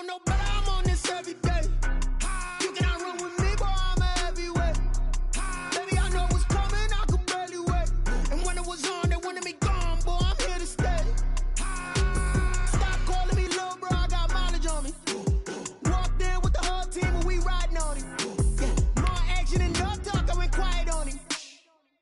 know better, I'm on this every day. You cannot run with me, boy, I'm a heavyweight. Baby, I know what's coming, I could barely wait. And when it was on, they wanted me gone, boy, I'm here to stay. Stop calling me little bro, I got mileage on me. Walked in with the whole team and we riding on him. More action and no talk, I went quiet on him.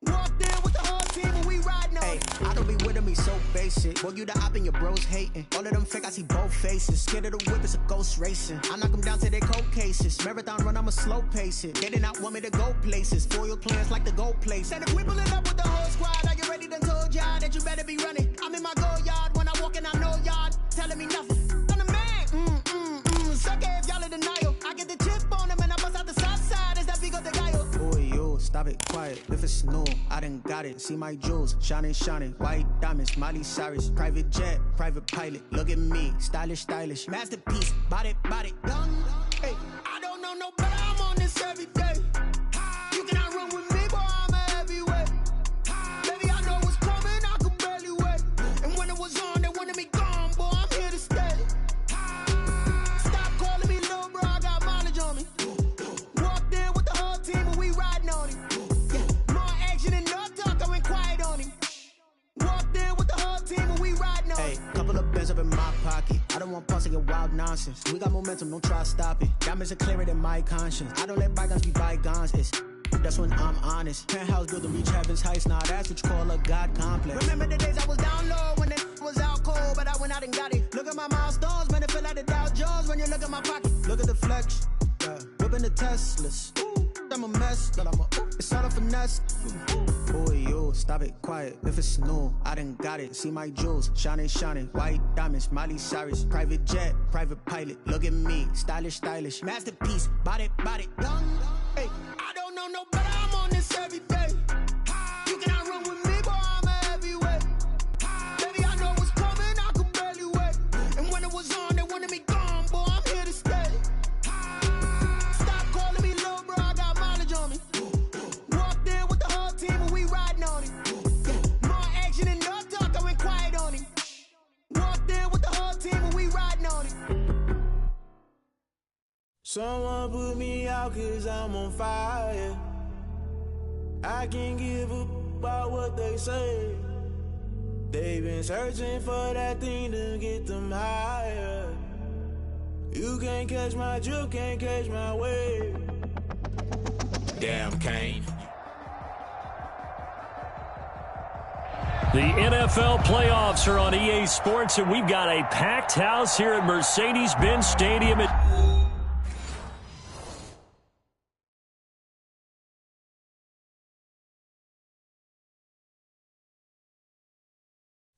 Walked in with the whole team and we riding on him. I don't be with him, he's so basic. Boy, you the op and your bros hating. All of them fake, I see both faces. Scared of the whip, it's a ghost racing. I knock them down to their cold cases. Marathon run, I'ma slow pace it. They did not want me to go places. Foil plans like the gold place. And if we pulling up with the whole squad, I get ready to told y'all that you better be running. I'm in my go yard, when I walk in, I know y'all telling me nothing. I'm the man, suck it if y'all in denial. I get the chip on them and I bust out the south side. Is that big of the guy? Boy, yo, stop it, quiet. If it's new, I done got it. See my jewels, shining, shining. White diamonds, Miley Cyrus. Private jet, private pilot. Look at me, stylish, stylish. Masterpiece, body, young. Hey, I don't know no better, I'm on this every day. You cannot run with me, boy, I'm a heavyweight. Baby, I know what's coming, I could barely wait. And when it was on, they wanted me gone, boy, I'm here to stay. Stop calling me little bro, I got mileage on me. Walked in with the whole team and we riding on him. More action and no talk, I went quiet on him. Walked in with the whole team and we riding on him. Couple of bands up in my pocket. I don't want pulse to get wild nonsense. We got momentum, don't try to stop it. Diamonds are clearer than my conscience. I don't let bygones be bygones. That's when I'm honest. Penthouse built to reach heaven's heights. Now that's what you call a God complex. Remember the days I was down low when it was out cold, but I went out and got it. Look at my milestones, man, it feel like the Dow Jones when you look at my pocket. Look at the flex, whipping the Teslas. I'm a mess, but it's all a finesse. Boy, yo, stop it, quiet. If it's new, I done got it. See my jewels, shining, shining. White diamonds, Miley Cyrus. Private jet, private pilot. Look at me, stylish, stylish. Masterpiece, body, young. Hey, I don't know no better, I'm on this every day. You cannot run with me, boy, I'm a heavyweight. Baby, I know what's coming, I could barely wait. And when it was on, they wanted me gone, boy, I'm here to stay. Stop calling me little bro, I got mileage on me. Walked in with the whole team and we riding on him. More action and no talk, I went quiet on him. Walked in with the whole team and we riding on him. Someone put me out cause I'm on fire. I can't give up about what they say. They've been searching for that thing to get them higher. You can't catch my drift, can't catch my wave. Damn, Kane. The NFL playoffs are on EA Sports, and we've got a packed house here at Mercedes-Benz Stadium.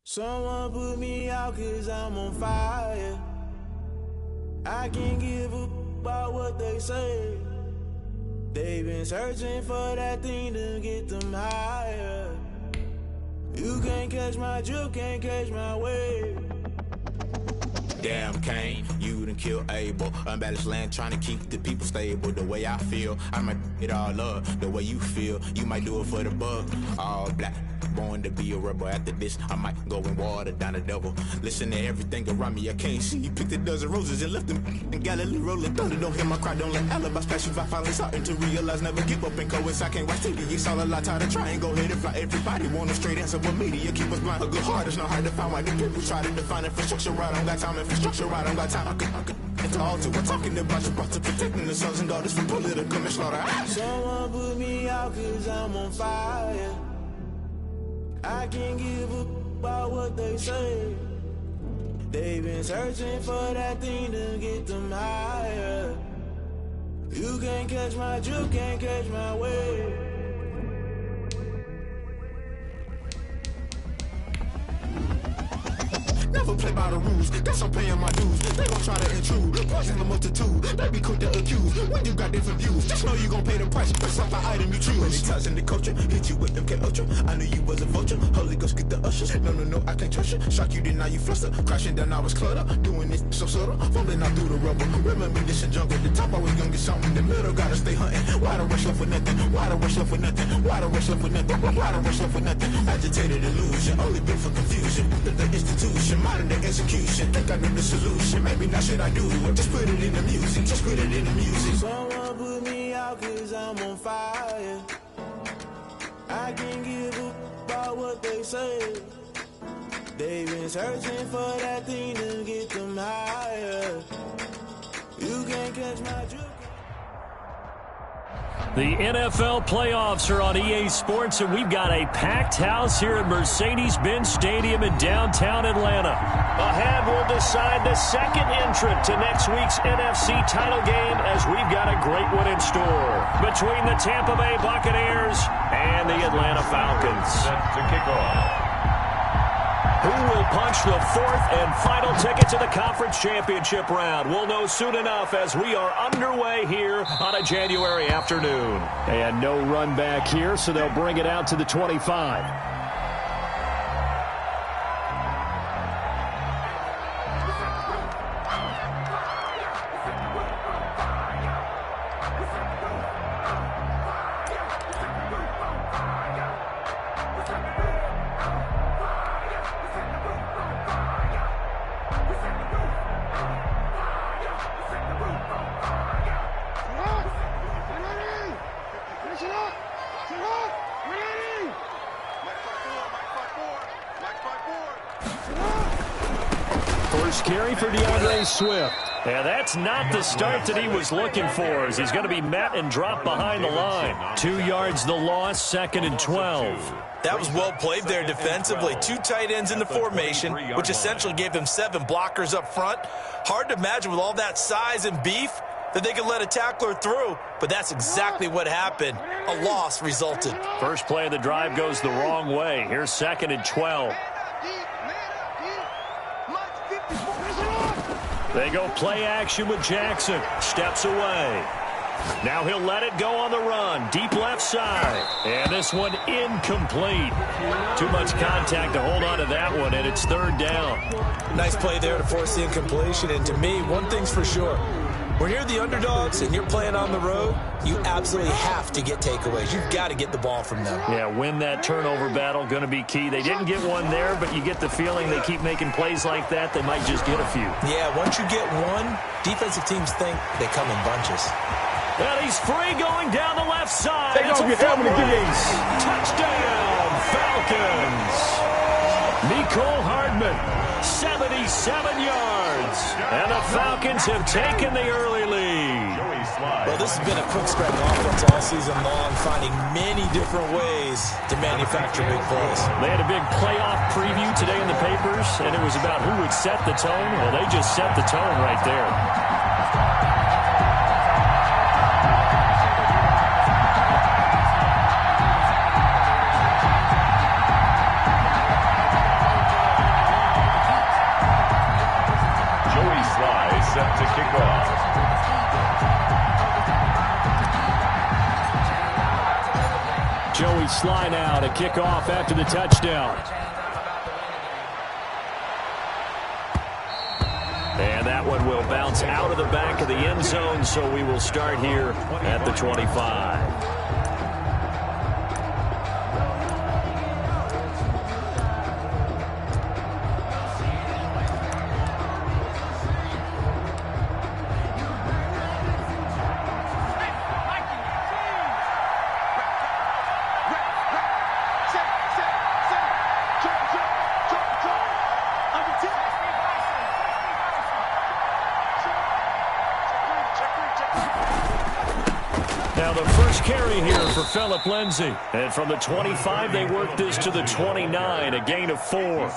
Someone put me out cause I'm on fire. I can't give up about what they say. They've been searching for that thing to get them higher. You can't catch my drift, can't catch my wave. Damn, Kane, you done killed Abel. Unbalanced land, trying to keep the people stable. The way I feel, I might it all up. The way you feel, you might do it for the buck. All black, born to be a rebel. After this, I might go and water down the devil. Listen to everything around me, I can't see. Picked a dozen roses and left them in Galilee rolling thunder. Don't hear my cry, don't let alibis pass you by. Finally starting to realize, never give up and coincide. Can't watch TV, it's all a lot. Tired of trying, go ahead and fly. Everybody want a straight answer, but media keep us blind. A good heart is not hard to find. Why the people try to define infrastructure right? I don't got time, infrastructure right, I don't got time. I could into all to. We're talking about you, brought to protecting the sons and daughters from political and slaughter. Someone put me out cause I'm on fire. I can't give up about what they say. They've been searching for that thing to get them higher. You can't catch my drift, can't catch my wave. Never play by the rules, guess I'm paying my dues. They gon' try to intrude, poison the multitude. They be quick to accuse, when you got different views. Just know you gon' pay the price, based off the item you choose. Many times in the culture, hit you with MK Ultra. I knew you was a vulture, Holy Ghost get the ushers. No, I can't trust you. Shock you, then now you fluster. Crashing down, I was cluttered. Doing this so subtle, falling out through the rubble. Remember this in jungle, the top I was young and something. The middle gotta stay hunting. Why the rush left for nothing? Why the rush left for nothing? Why the rush left for nothing? Why the rush left for nothing? Agitated illusion, only built for confusion. The institution. modern day execution. Think I know the solution. Maybe not should I do it. Just put it in the music. Just put it in the music. Someone put me out 'cause I'm on fire. I can't give up about what they say. They've been searching for that thing to get them higher. You can't catch my juke. The NFL playoffs are on EA Sports, and we've got a packed house here at Mercedes-Benz Stadium in downtown Atlanta. Ahead, we'll decide the second entrant to next week's NFC title game, as we've got a great one in store between the Tampa Bay Buccaneers and the Atlanta Falcons. Set to kick off. Who will punch the fourth and final ticket to the conference championship round? We'll know soon enough as we are underway here on a January afternoon. And no run back here, so they'll bring it out to the 25. First carry for DeAndre Swift. Yeah, that's not the start that he was looking for, as he's going to be met and dropped behind the line. 2 yards the loss, 2nd and 12. That was well played there defensively. 2 tight ends in the formation, which essentially gave them 7 blockers up front. Hard to imagine with all that size and beef that they could let a tackler through, but that's exactly what happened. A loss resulted. First play of the drive goes the wrong way. Here's 2nd and 12. They go play action with Jackson. Steps away. Now he'll let it go on the run. Deep left side. And this one incomplete. Too much contact to hold on to that one, and it's 3rd down. Nice play there to force the incompletion. And to me, one thing's for sure. When you're the underdogs and you're playing on the road, you absolutely have to get takeaways. You've got to get the ball from them. Yeah, win that turnover battle, going to be key. They didn't get one there, but you get the feeling they keep making plays like that, they might just get a few. Yeah, once you get one, defensive teams think they come in bunches. And he's free going down the left side. Take off your helmet and give me a touchdown, Falcons. Mecole Hardman, 77 yards. And the Falcons have taken the early lead. Well, this has been a quick stretch offense all season long, finding many different ways to manufacture big plays. They had a big playoff preview today in the papers, and it was about who would set the tone. Well, they just set the tone right there. Set to kick off. Joey Sly now to kick off after the touchdown. And that one will bounce out of the back of the end zone, so we will start here at the 25. Now the first carry here for Phillip Lindsay. And from the 25, they work this to the 29, a gain of 4.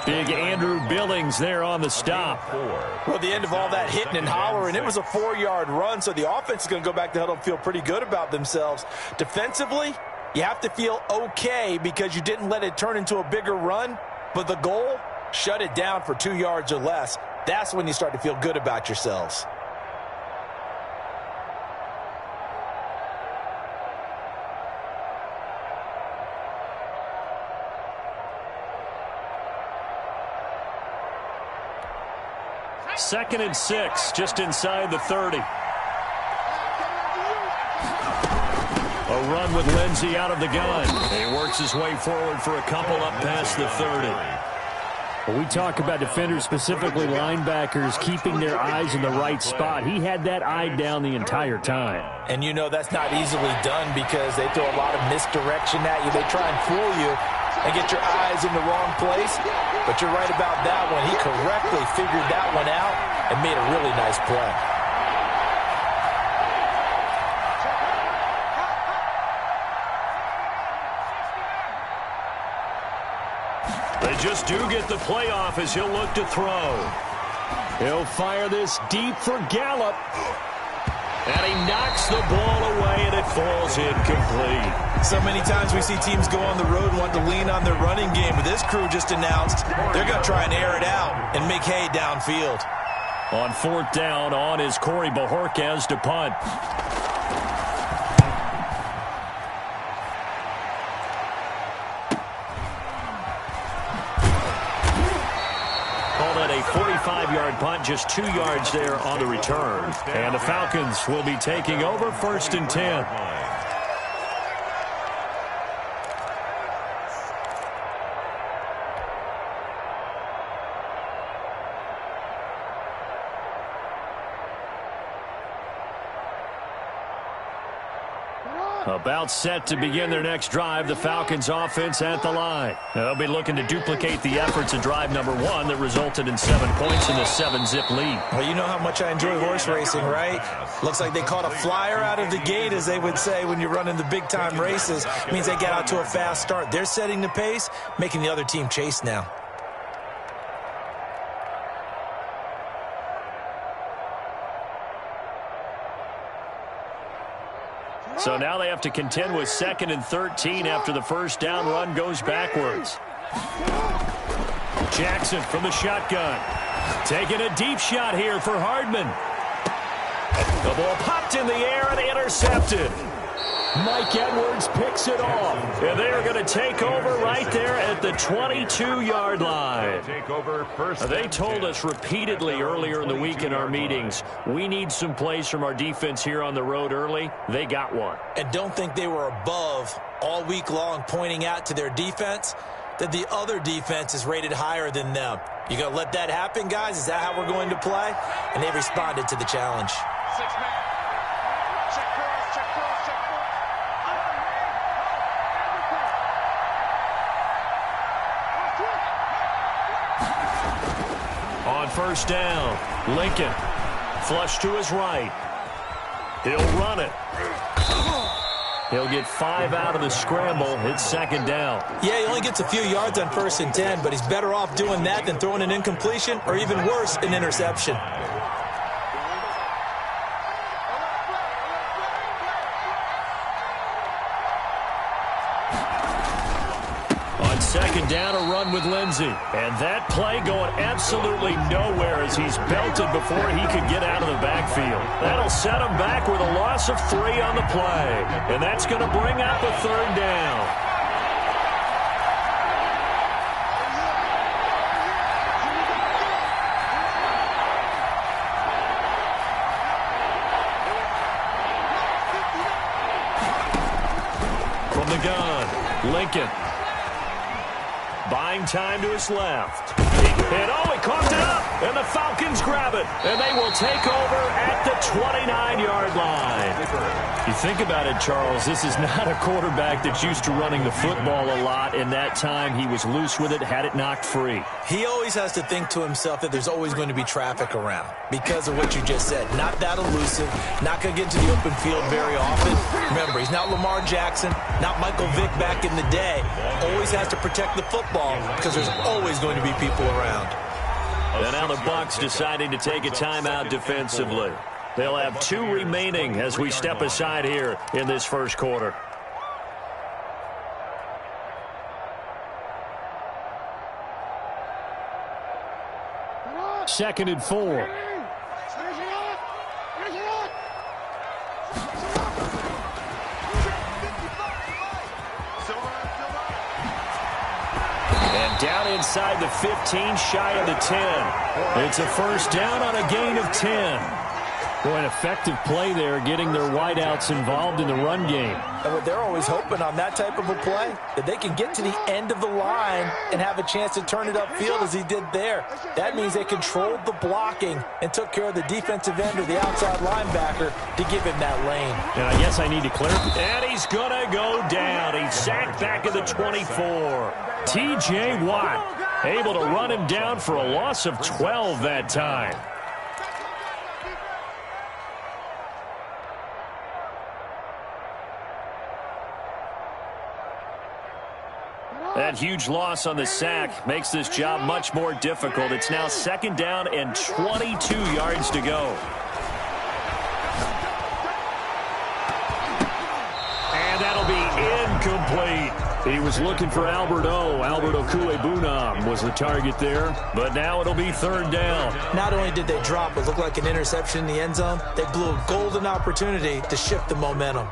Big Andrew Billings there on the stop. Well, the end of all that hitting and hollering, it was a 4-yard run, so the offense is going to go back to huddle and feel pretty good about themselves. Defensively, you have to feel okay because you didn't let it turn into a bigger run, but the goal, shut it down for 2 yards or less. That's when you start to feel good about yourselves. Second and 6, just inside the 30. A run with Lindsay out of the gun. He works his way forward for a couple up past the 30. When we talk about defenders, specifically linebackers, keeping their eyes in the right spot, he had that eye down the entire time. And you know that's not easily done because they throw a lot of misdirection at you. They try and fool you and get your eyes in the wrong place. But you're right about that one. He correctly figured that one out and made a really nice play. They just do get the playoff as he'll look to throw. He'll fire this deep for Gallup. And he knocks the ball away, and it falls incomplete. So many times we see teams go on the road and want to lean on their running game, but this crew just announced they're going to try and air it out and make hay downfield. On 4th down, on is Corey Bojorquez to punt. Call that a 45-yard punt, just 2 yards there on the return. And the Falcons will be taking over 1st and 10. About set to begin their next drive, the Falcons offense at the line. They'll be looking to duplicate the efforts of drive number 1 that resulted in 7 points in the 7-zip lead. Well, you know how much I enjoy horse racing, right? Looks like they caught a flyer out of the gate, as they would say when you're running the big-time races. It means they get out to a fast start. They're setting the pace, making the other team chase now. So now they have to contend with 2nd and 13 after the first down run goes backwards. Jackson from the shotgun. Taking a deep shot here for Hardman. The ball popped in the air and intercepted. Mike Edwards picks it off. And they are going to take over right there at the 22-yard line. They told us repeatedly earlier in the week in our meetings, we need some plays from our defense here on the road early. They got one. And don't think they were above all week long pointing out to their defense that the other defense is rated higher than them. You going to let that happen, guys? Is that how we're going to play? And they responded to the challenge. 6-man. Check cross, check cross, check cross. On 1st down, Lincoln flush to his right. He'll run it. He'll get 5 out of the scramble. It's 2nd down. Yeah, he only gets a few yards on 1st and 10, but he's better off doing that than throwing an incompletion or even worse, an interception. On 2nd down, a run with Lindsey. And that play going absolutely nowhere as he's belted before he could get out of the backfield. That'll set him back with a loss of 3 on the play. And that's going to bring up a 3rd down. From the gun, Lincoln. Buying time to his left. And he coughed it up. And the Falcons grab it. And they will take over at the 29-yard line. You think about it, Charles, this is not a quarterback that's used to running the football a lot. In that time, he was loose with it, had it knocked free. He always has to think to himself that there's always going to be traffic around because of what you just said. Not that elusive, not going to get into the open field very often. Remember, he's not Lamar Jackson, not Michael Vick back in the day. Always has to protect the football because there's always going to be people around. And now the Bucs deciding to take a timeout defensively. They'll have 2 remaining as we step aside here in this first quarter. Second and 4. And down inside the 15, shy of the 10. It's a first down on a gain of 10. Boy, an effective play there, getting their wideouts involved in the run game. And what they're always hoping on that type of a play, that they can get to the end of the line and have a chance to turn it upfield as he did there. That means they controlled the blocking and took care of the defensive end or the outside linebacker to give him that lane. And I guess I need to clarify. And he's going to go down. He's sacked back at the 24. T.J. Watt able to run him down for a loss of 12 that time. That huge loss on the sack makes this job much more difficult. It's now 2nd down and 22 yards to go. And that'll be incomplete. He was looking for Albert Okuebunam was the target there, but now it'll be 3rd down. Not only did they drop what looked like an interception in the end zone, they blew a golden opportunity to shift the momentum.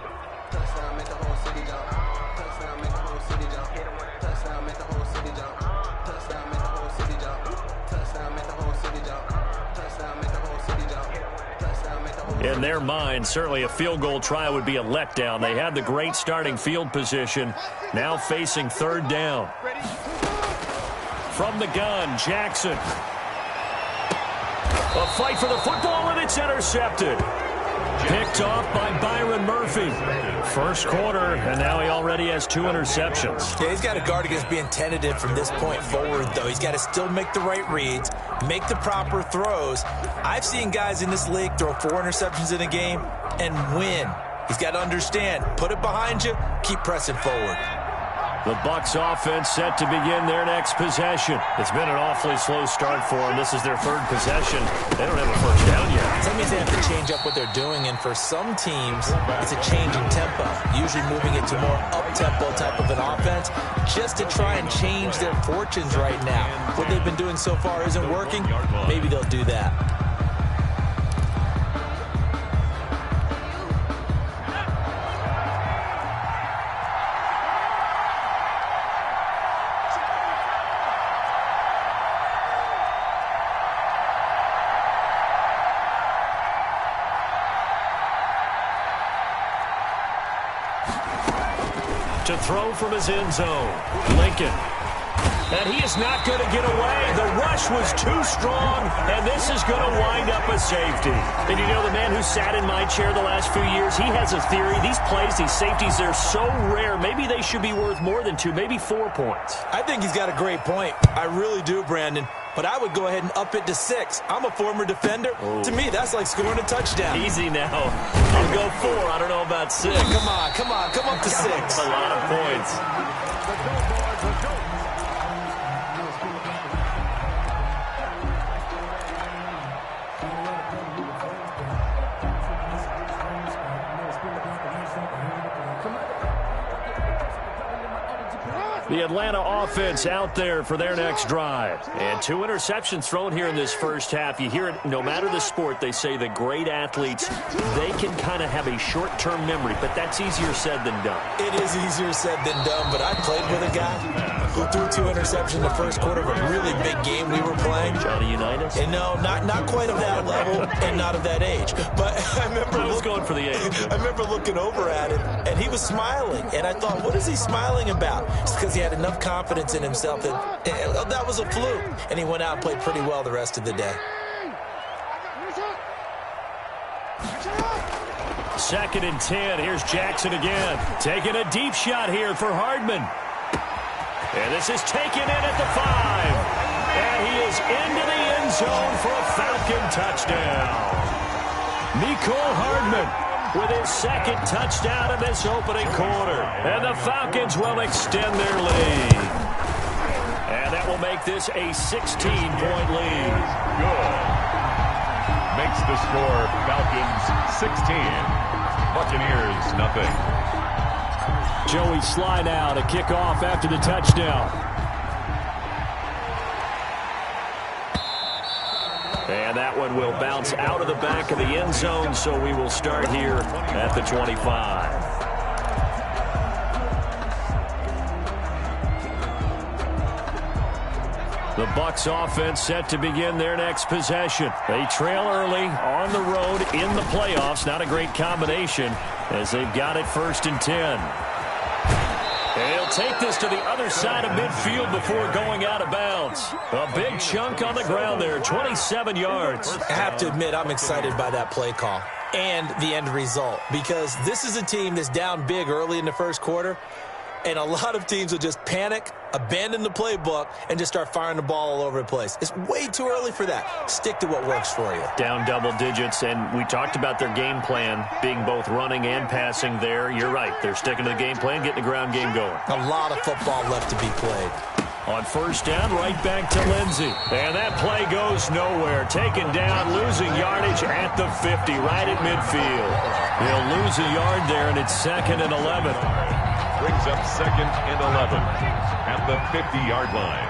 In their mind, certainly a field goal try would be a letdown. They had the great starting field position, now facing 3rd down. From the gun, Jackson. A fight for the football, and it's intercepted. Picked off by Byron Murphy. First quarter, and now he already has 2 interceptions. Yeah, he's got to guard against being tentative from this point forward, though. He's got to still make the right reads, make the proper throws. I've seen guys in this league throw 4 interceptions in a game and win. He's got to understand, put it behind you, keep pressing forward. The Bucs offense set to begin their next possession. It's been an awfully slow start for them. This is their 3rd possession. They don't have a first down yet. That means they have to change up what they're doing, and for some teams, it's a change in tempo, usually moving it to more up-tempo type of an offense, just to try and change their fortunes right now. What they've been doing so far isn't working. Maybe they'll do that. To throw from his end zone, Lincoln. And he is not going to get away. The rush was too strong, and this is going to wind up a safety. And you know, the man who sat in my chair the last few years, he has a theory. These plays, these safeties, they're so rare. Maybe they should be worth more than 2, maybe 4 points. I think he's got a great point. I really do, Brandon. But I would go ahead and up it to 6. I'm a former defender. Oh. To me, that's like scoring a touchdown. Easy now. I'll go 4. I don't know about 6. Come on. Come up to 6. A lot of points. The Atlanta offense out there for their next drive. And 2 interceptions thrown here in this first half. You hear it, no matter the sport, they say the great athletes, they can kind of have a short-term memory, but that's easier said than done. It is easier said than done, but I played with a guy who threw 2 interceptions in the first quarter of a really big game we were playing. Johnny Unitas? And no, not quite of that level and not of that age. But I remember going for the age. I remember looking over at him, and he was smiling. And I thought, what is he smiling about? It's because he had enough confidence in himself that was a fluke. And he went out and played pretty well the rest of the day. 2nd and 10. Here's Jackson again. Taking a deep shot here for Hardman. And this is taken in at the 5. And he is into the end zone for a Falcon touchdown. Mecole Hardman with his 2nd touchdown in this opening quarter. And the Falcons will extend their lead. And that will make this a 16-point lead. Good. Makes the score Falcons 16. Buccaneers nothing. Joey Slye now to kick off after the touchdown. And that one will bounce out of the back of the end zone, so we will start here at the 25. The Bucs offense set to begin their next possession. They trail early on the road in the playoffs. Not a great combination as they've got it 1st and 10. They'll take this to the other side of midfield before going out of bounds. A big chunk on the ground there, 27 yards. I have to admit, I'm excited by that play call and the end result, because this is a team that's down big early in the first quarter, and a lot of teams will just panic, abandon the playbook, and just start firing the ball all over the place. It's way too early for that. Stick to what works for you. Down double digits, and we talked about their game plan being both running and passing there. You're right. They're sticking to the game plan, getting the ground game going. A lot of football left to be played. On 1st down, right back to Lindsey. And that play goes nowhere. Taken down, losing yardage at the 50, right at midfield. He'll lose a yard there, and it's 2nd and 11. Brings up 2nd and 11 at the 50-yard line.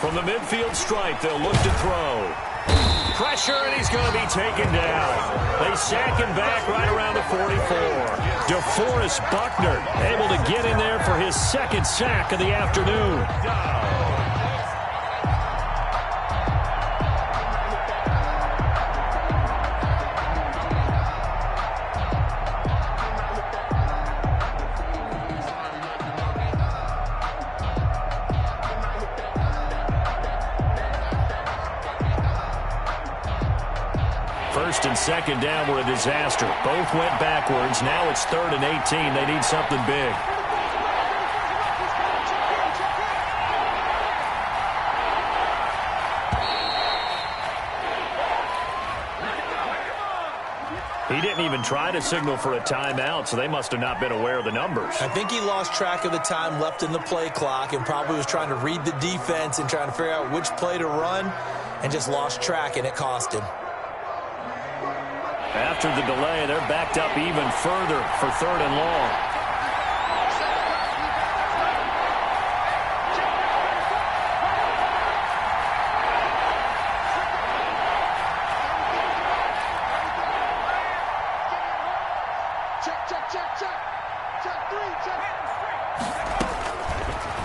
From the midfield stripe, they'll look to throw. Pressure, and he's going to be taken down. They sack him back right around the 44. DeForest Buckner able to get in there for his 2nd sack of the afternoon. First and 2nd down were a disaster. Both went backwards. Now it's 3rd and 18. They need something big. He didn't even try to signal for a timeout, so they must have not been aware of the numbers. I think he lost track of the time left in the play clock and probably was trying to read the defense and trying to figure out which play to run, and just lost track, and it cost him. After the delay, they're backed up even further for 3rd and long.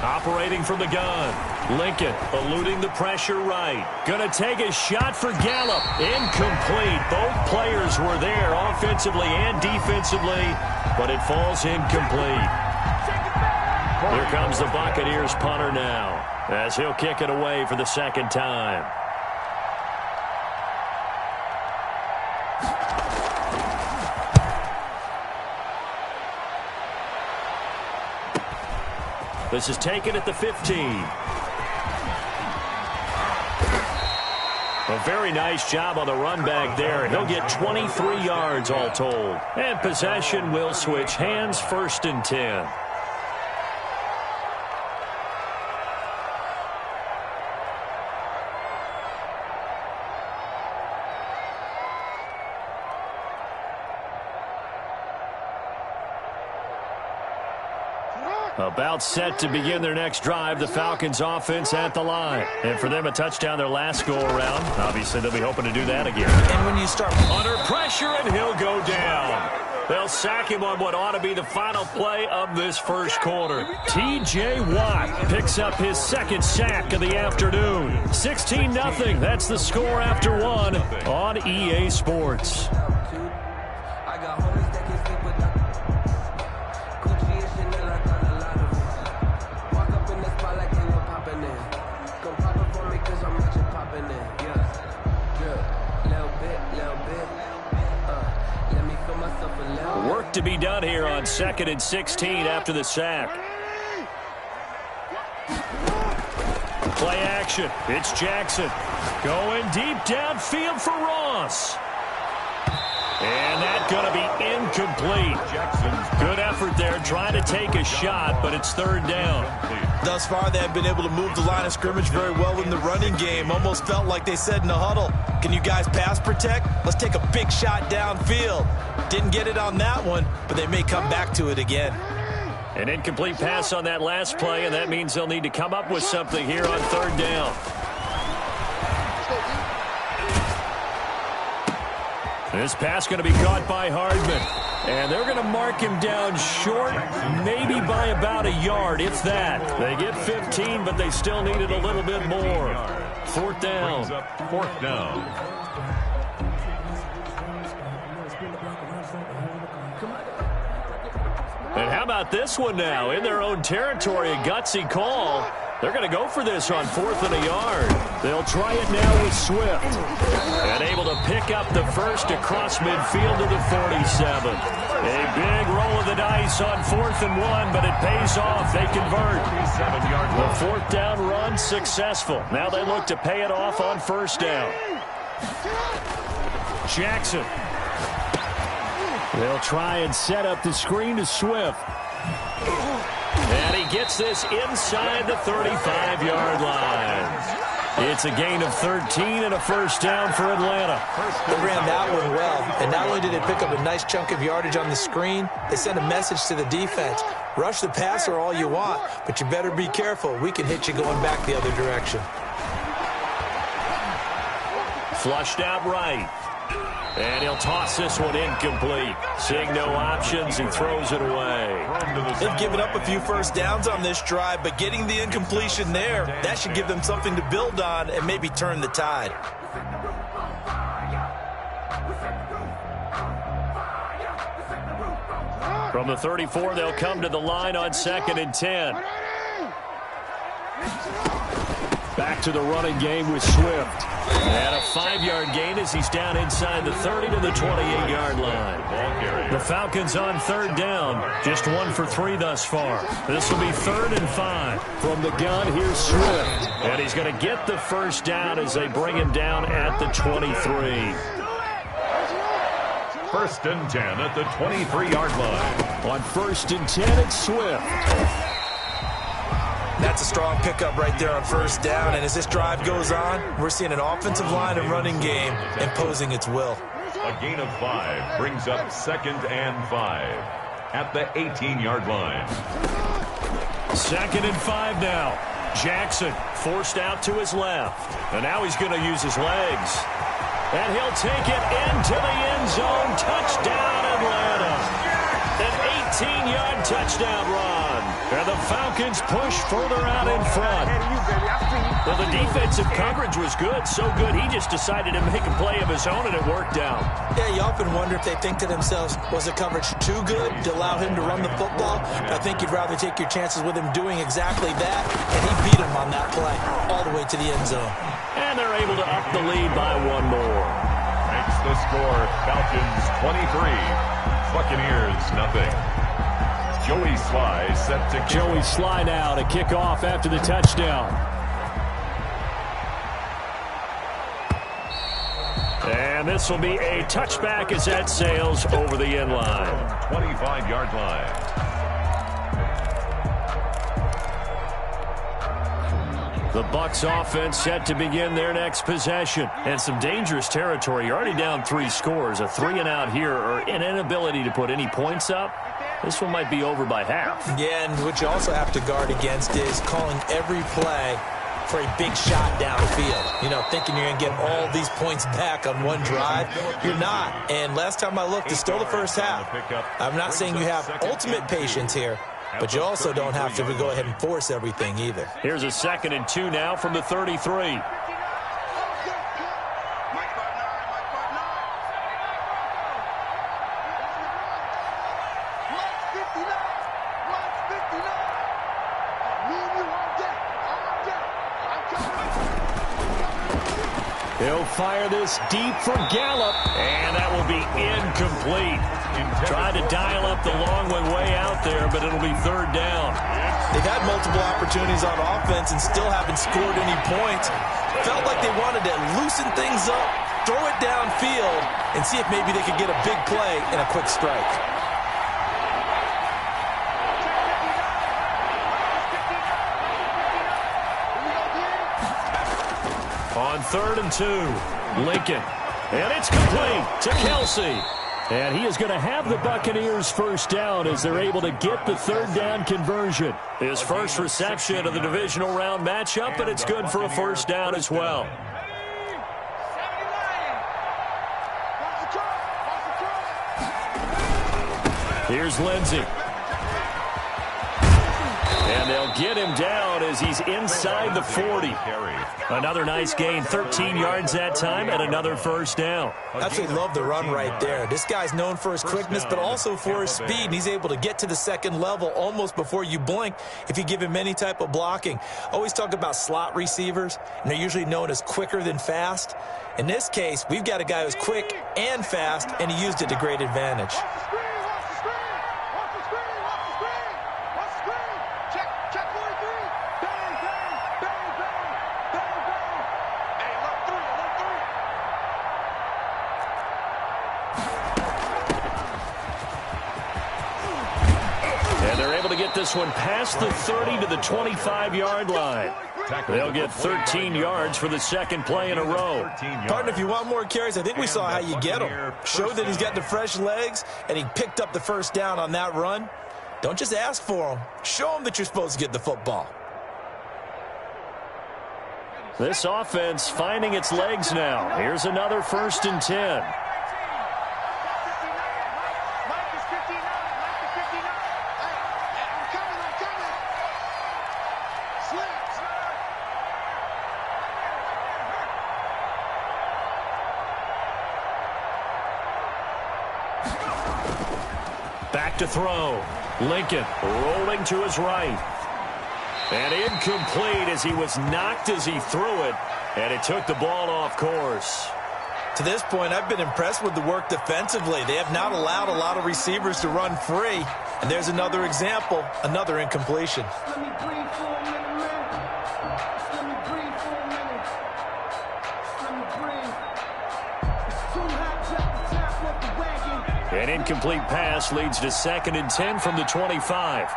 Operating from the gun. Lincoln eluding the pressure right. Gonna take a shot for Gallup. Incomplete. Both players were there offensively and defensively, but it falls incomplete. Here comes the Buccaneers punter now, as he'll kick it away for the 2nd time. This is taken at the 15. A very nice job on the run back there. He'll get 23 yards all told. And possession will switch hands, 1st and 10. About set to begin their next drive, the Falcons offense at the line. And for them, a touchdown their last go-around. Obviously, they'll be hoping to do that again. And when you start under pressure, and he'll go down. They'll sack him on what ought to be the final play of this first quarter. T.J. Watt picks up his 2nd sack of the afternoon. 16-0. That's the score after 1 on EA Sports. Work to be done here on 2nd and 16 after the sack. Play action. It's Jackson going deep downfield for Ross. And that's going to be incomplete. Good effort there trying to take a shot, but it's 3rd down. Thus far, they have been able to move the line of scrimmage very well in the running game. Almost felt like they said in the huddle, can you guys pass protect? Let's take a big shot downfield. Didn't get it on that one, but they may come back to it again. An incomplete pass on that last play, and that means they'll need to come up with something here on 3rd down. This pass going to be caught by Hardman. And they're going to mark him down short, maybe by about a yard, if that. They get 15, but they still needed a little bit more. Fourth down. Fourth down. And how about this one now? In their own territory, a gutsy call. They're going to go for this on 4th and a yard. They'll try it now with Swift. And able to pick up the first across midfield to the 47. A big roll of the dice on 4th and 1, but it pays off. They convert. The 4th down run successful. Now they look to pay it off on 1st down. Jackson. They'll try and set up the screen to Swift. And he gets this inside the 35-yard line. It's a gain of 13 and a first down for Atlanta. They ran that one well, and not only did they pick up a nice chunk of yardage on the screen, they sent a message to the defense. Rush the passer all you want, but you better be careful. We can hit you going back the other direction. Flushed out right. And he'll toss this one incomplete. Seeing no options, he throws it away. They've given up a few first downs on this drive, but getting the incompletion there, that should give them something to build on and maybe turn the tide. From the 34, they'll come to the line on 2nd and 10. Back to the running game with Swift. And a 5-yard gain as he's down inside the 30 to the 28-yard line. The Falcons on 3rd down. Just 1 for 3 thus far. This will be 3rd and 5. From the gun, here's Swift. And he's going to get the first down as they bring him down at the 23. 1st and 10 at the 23-yard line. On 1st and 10, it's Swift. That's a strong pickup right there on 1st down, and as this drive goes on, we're seeing an offensive line and running game imposing its will. A gain of 5 brings up 2nd and 5 at the 18-yard line. 2nd and 5 now. Jackson forced out to his left, and now he's going to use his legs. And he'll take it into the end zone. Touchdown, Atlanta. An 18-yard touchdown run. And the Falcons push further out in front. Well, the defensive coverage was good, so good he just decided to make a play of his own, and it worked out. Yeah, you often wonder if they think to themselves, was the coverage too good to allow him to run the football? I think you'd rather take your chances with him doing exactly that, and he beat him on that play all the way to the end zone. And they're able to up the lead by 1 more. Makes the score Falcons 23, Buccaneers nothing. Joey Sly set to kick. Joey Sly now to kick off after the touchdown. And this will be a touchback as that sails over the end line. 25-yard line. The Bucs offense set to begin their next possession. And some dangerous territory. You're already down 3 scores. A 3-and-out here, or an inability to put any points up. This one might be over by half. Yeah, and what you also have to guard against is calling every play for a big shot downfield. You know, thinking you're going to get all these points back on one drive. You're not. And last time I looked, it's still the first half. I'm not saying you have ultimate patience here, but you also don't have to go ahead and force everything either. Here's a 2nd and 2 now from the 33. He'll fire this deep for Gallup, and that will be incomplete. Tried to dial up the long one way out there, but it'll be 3rd down. They've had multiple opportunities on offense and still haven't scored any points. Felt like they wanted to loosen things up, throw it downfield, and see if maybe they could get a big play and a quick strike. On 3rd and 2, Lincoln. And it's complete to Kelsey. And he is going to have the Buccaneers first down as they're able to get the 3rd down conversion. His first reception of the divisional round matchup, but it's good for a first down as well. Here's Lindsey. And they'll get him down as he's inside the 40. Another nice gain, 13 yards that time, and another first down. Absolutely love the run right there. This guy's known for his quickness, but also for his speed. And he's able to get to the second level almost before you blink if you give him any type of blocking. Always talk about slot receivers, and they're usually known as quicker than fast. In this case, we've got a guy who's quick and fast, and he used it to great advantage. This one past the 30 to the 25-yard line. They'll get 13 yards for the second play in a row. Partner, if you want more carries, I think we saw how you get him. Showed that he's got the fresh legs, and he picked up the first down on that run. Don't just ask for him. Show him that you're supposed to get the football. This offense finding its legs now. Here's another 1st and 10. Back to throw. Lincoln rolling to his right. And incomplete as he was knocked as he threw it. And it took the ball off course. To this point, I've been impressed with the work defensively. They have not allowed a lot of receivers to run free. And there's another example, another incompletion. An incomplete pass leads to 2nd and 10 from the 25.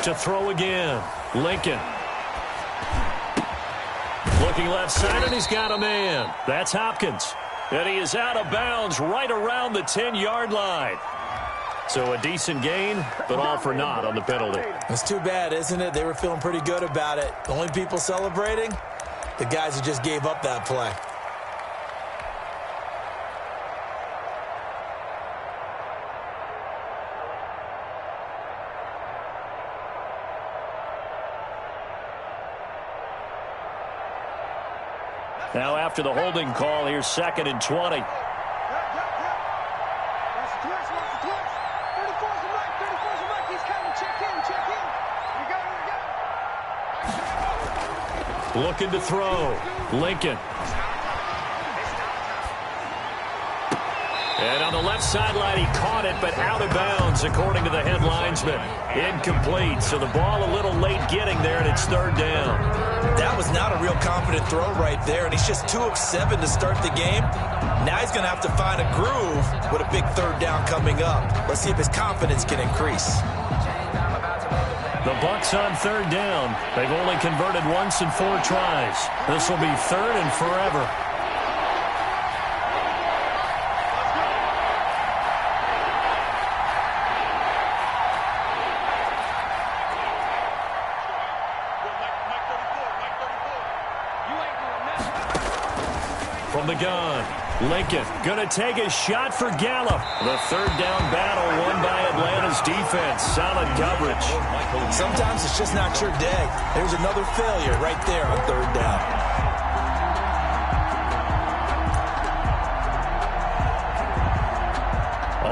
To throw again. Lincoln. Looking left side, and he's got a man. That's Hopkins. And he is out of bounds right around the 10-yard line. So a decent gain, but all for naught on the penalty. It's too bad, isn't it? They were feeling pretty good about it. The only people celebrating, the guys who just gave up that play. Now after the holding call, here's 2nd and 20. Looking to throw. Lincoln. And on the left sideline, he caught it, but out of bounds, according to the head linesman. Incomplete, so the ball a little late getting there, and it's 3rd down. That was not a real confident throw right there, and he's just 2 of 7 to start the game. Now he's going to have to find a groove with a big 3rd down coming up. Let's see if his confidence can increase. The Bucs on 3rd down. They've only converted once in 4 tries. This will be 3rd and forever. From the gun, Lincoln going to take a shot for Gallup. The 3rd down battle won by Atlanta's defense. Solid coverage. Sometimes it's just not your day. There's another failure right there on 3rd down.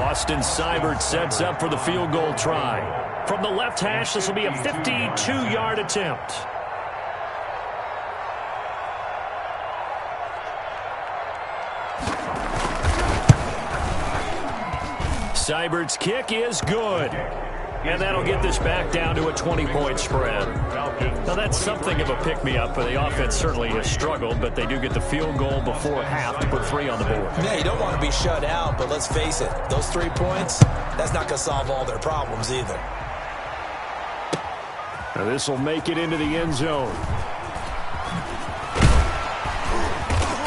Austin Seibert sets up for the field goal try. From the left hash, this will be a 52-yard attempt. Seibert's kick is good. And that'll get this back down to a 20-point spread. Now, that's something of a pick-me-up, but the offense certainly has struggled, but they do get the field goal before half to put 3 on the board. Yeah, you don't want to be shut out, but let's face it, those 3 points, that's not going to solve all their problems either. Now, this will make it into the end zone.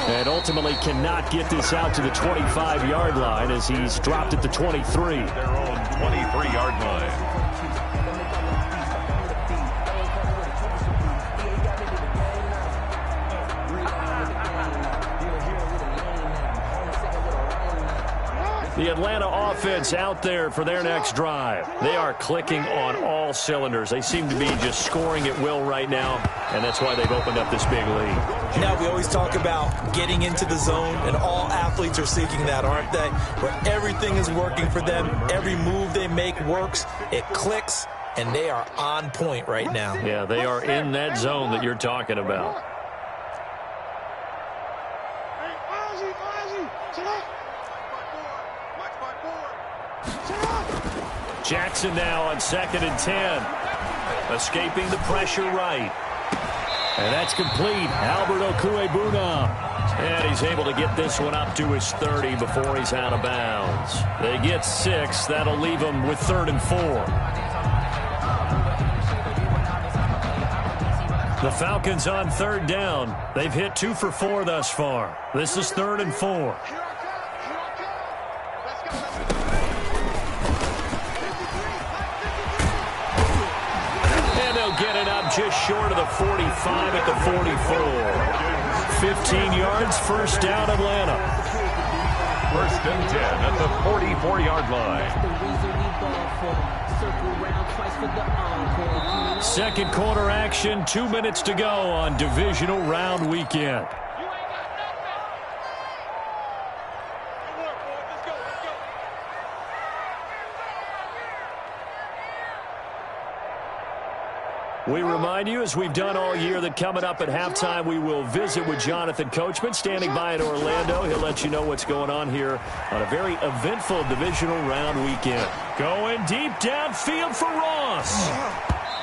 And ultimately cannot get this out to the 25-yard line as he's dropped at the 23. Their own 23-yard line. The Atlanta offense out there for their next drive. They are clicking on all cylinders. They seem to be just scoring at will right now, and that's why they've opened up this big lead. Now, we always talk about getting into the zone, and all athletes are seeking that, aren't they? Where everything is working for them. Every move they make works. It clicks, and they are on point right now. Yeah, they are in that zone that you're talking about. Jackson now on 2nd and 10. Escaping the pressure right. And that's complete. Albert Okwuegbunam. And he's able to get this one up to his 30 before he's out of bounds. They get 6. That'll leave them with 3rd and 4. The Falcons on 3rd down. They've hit 2 for 4 thus far. This is 3rd and 4. Get it up just short of the 45 at the 44. 15 yards, first down, Atlanta. 1st and 10 at the 44-yard line. Second quarter action, 2 minutes to go on divisional round weekend. We remind you, as we've done all year, that coming up at halftime, we will visit with Jonathan Coachman, standing by in Orlando. He'll let you know what's going on here on a very eventful divisional round weekend. Going deep downfield for Ross.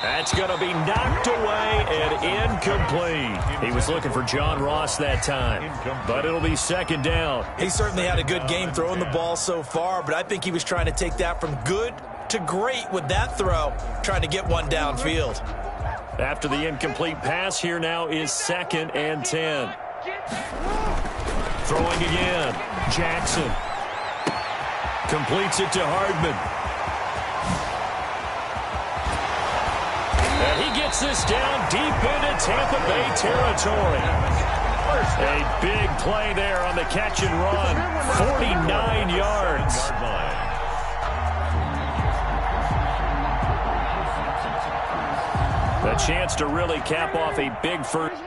That's going to be knocked away and incomplete. He was looking for John Ross that time, but it'll be 2nd down. He certainly had a good game throwing the ball so far, but I think he was trying to take that from good to great with that throw, trying to get one downfield. After the incomplete pass, here now is 2nd and 10. Throwing again. Jackson. Completes it to Hardman. And he gets this down deep into Tampa Bay territory. A big play there on the catch and run. 49 yards. A chance to really cap off a big first.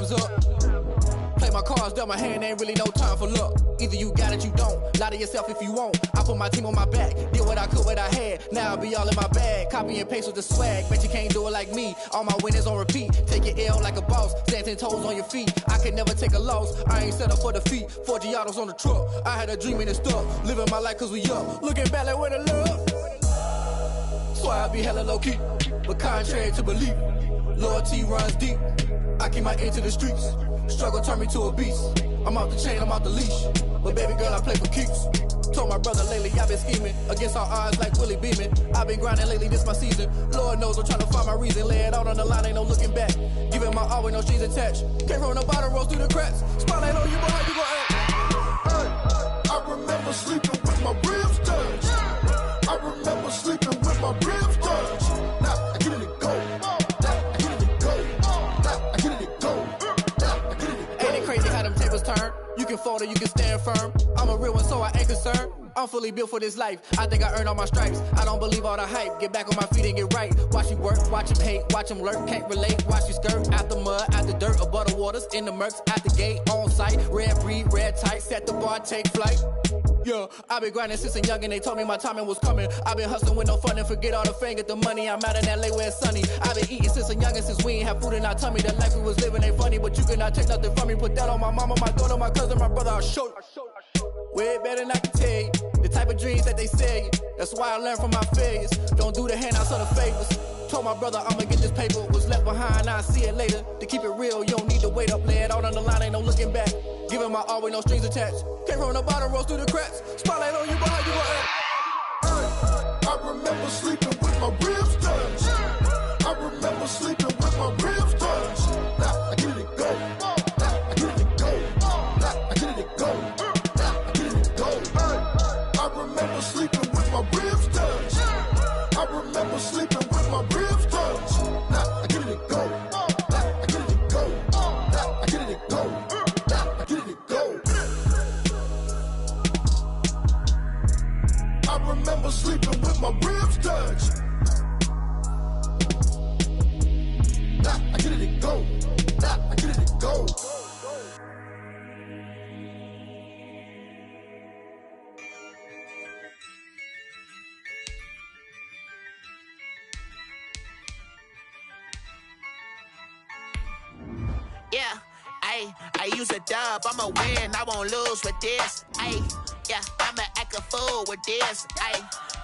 time's up. Play my cards, dealt my hand, ain't really no time for luck. Either you got it, you don't. Lie to yourself if you won't. I put my team on my back, did what I could, what I had. Now I be all in my bag, copy and paste with the swag. Bet you can't do it like me. All my winners on repeat. Take your L like a boss, stand 10 toes on your feet. I can never take a loss. I ain't set up for defeat. 4 Giottos on the truck. I had a dream and it stuck. Living my life cause we up. Looking back like where the love. Swear I be hella low key, but contrary to belief, loyalty runs deep. I keep my ear to the streets. Struggle turned me to a beast. I'm off the chain, I'm off the leash. But baby girl, I play for keeps. Told my brother lately, I've been scheming against all odds like Willie Beeman. I've been grinding lately, this my season. Lord knows I'm trying to find my reason. Lay it out on the line, ain't no looking back. Giving my all with no strings attached. Came from the bottom, rose through the cracks. Spotlight on you, boy, how you gon' act? I remember sleeping with my ribs touched. I remember sleeping with my ribs touched. Now I get it to go. Now I get it to go. Now I get it to go. Now I get it to go. Ain't it crazy how them tables turn? You can fold or you can stand firm. I'm a real one, so I ain't concerned. I'm fully built for this life. I think I earned all my stripes. I don't believe all the hype. Get back on my feet and get right. Watch you work, watch him hate, watch him lurk. Can't relate, watch you skirt. Out the mud, out the dirt, above the waters, in the murks, out the gate, on site. Red breed, red tight, set the bar, take flight. Yeah, I been grinding since a youngin', they told me my timing was coming. I been hustling with no fun and forget all the fame, get the money. I'm out in LA where it's sunny. I been eating since a youngin', since we ain't have food in our tummy. The life we was living ain't funny, but you cannot take nothing from me. Put that on my mama, my daughter, my cousin, my brother, I'll show you. Way better than I can tell you. The type of dreams that they sell you. That's why I learned from my failures. Don't do the handouts or the favors. Told my brother I'ma get this paper. Was left behind, I'll see it later. To keep it real, you don't need to wait up. Lay it out on the line, ain't no looking back. Giving my all with no strings attached. Came from the bottom, rose through the cracks. Spotlight on you, boy, how you gon' act? I remember sleeping with my ribs touched. I remember sleeping with my ribs touched. Now I get it to go. Now I get it to go. Now I get it to go. Now I get it to go. I remember sleeping with my ribs touched. I remember sleeping with my ribs touched. Now I get it to go. Now I get it to go. Now I get it to go. Now I get it to go. I remember sleeping with my ribs touched. Now I get it to go. Now I get it to go. Yeah, I use a dub, I'ma win, I won't lose with this. Yeah, I'ma act a fool with this.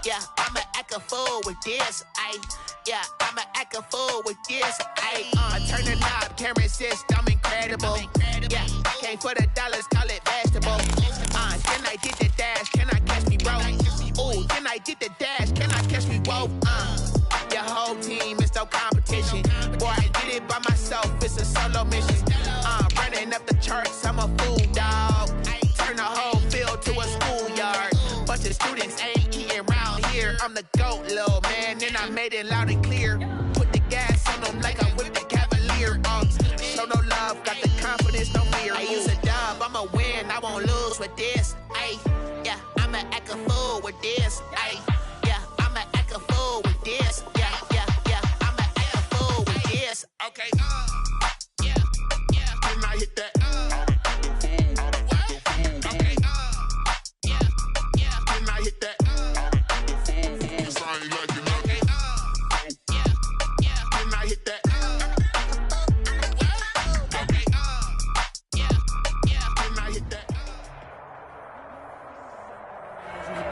Yeah, I'ma act a fool with this. Yeah, I'ma act a fool with this. I turn the knob, camera assist, I'm incredible. Yeah, came for the dollars, call it vegetable. Can I get the dash? Can I catch me, bro? Ooh, can I get the dash? Can I catch me, whoa? Your whole team is no competition. Boy, I did it by myself, it's a solo mission. Running up the charts, I'm a fool, dog. Turn the whole field to a schoolyard. Bunch of students ain't eating round here. I'm the GOAT, little man, and I made it loud and clear. Put the gas on them like I'm with the Cavalier. Show no love, got the confidence, no fear. I use a dub, I'ma win, I won't lose with this. Yeah, I'ma act a fool with this. Yeah, I'ma act a fool with this. Yeah, I'ma act a fool with this. Okay, yeah, can I hit that? Okay, yeah, can I hit that? Cause I ain't like it, okay, yeah, can I hit that? Okay, yeah, can I hit that?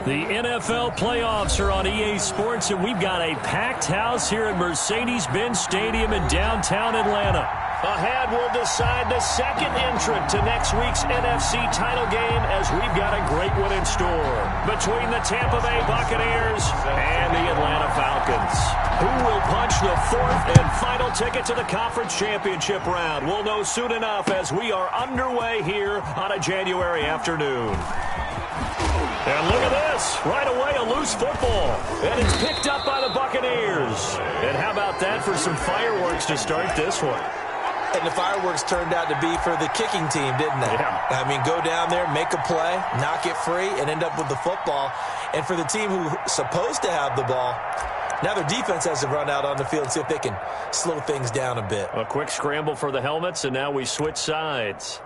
The NFL playoffs are on EA Sports, and we've got a packed house here at Mercedes-Benz Stadium in downtown Atlanta. Ahead, we'll decide the second entrant to next week's NFC title game as we've got a great one in store between the Tampa Bay Buccaneers and the Atlanta Falcons. Who will punch the fourth and final ticket to the conference championship round? We'll know soon enough as we are underway here on a January afternoon. And look at this. Right away, a loose football. And it's picked up by the Buccaneers. And how about that for some fireworks to start this one? And the fireworks turned out to be for the kicking team, didn't they? Yeah. I mean, go down there, make a play, knock it free, and end up with the football. And for the team who's supposed to have the ball, Now their defense has to run out on the field and see if they can slow things down a bit. A quick scramble for the helmets, and now we switch sides.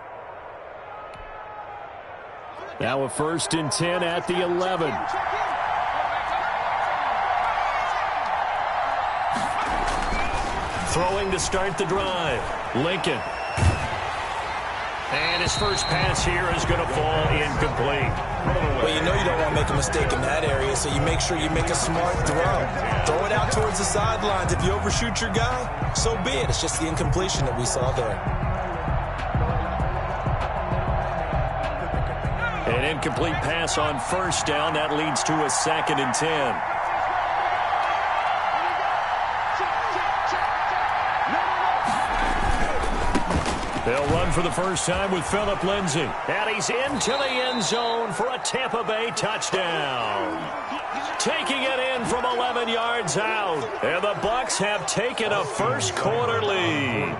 Now a 1st and 10 at the 11. Throwing to start the drive. Lincoln. And his first pass here is going to fall incomplete. Well, you know you don't want to make a mistake in that area, so you make sure you make a smart throw. Throw it out towards the sidelines. If you overshoot your guy, so be it. It's just the incompletion that we saw there. An incomplete pass on 1st down. That leads to a 2nd and 10. They'll run for the first time with Phillip Lindsay. And he's into the end zone for a Tampa Bay touchdown. Taking it in from 11 yards out. And the Bucs have taken a first-quarter lead.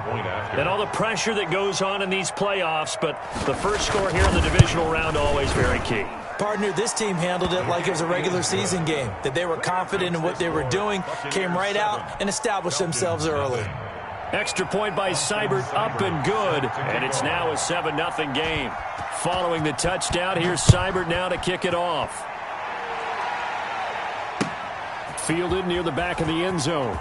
And all the pressure that goes on in these playoffs, but the first score here in the divisional round always very key. Partner, this team handled it like it was a regular season game, that they were confident in what they were doing, came right out and established themselves early. Extra point by Seibert, up and good, and it's now a 7-0 game. Following the touchdown, here's Seibert now to kick it off. Fielded near the back of the end zone.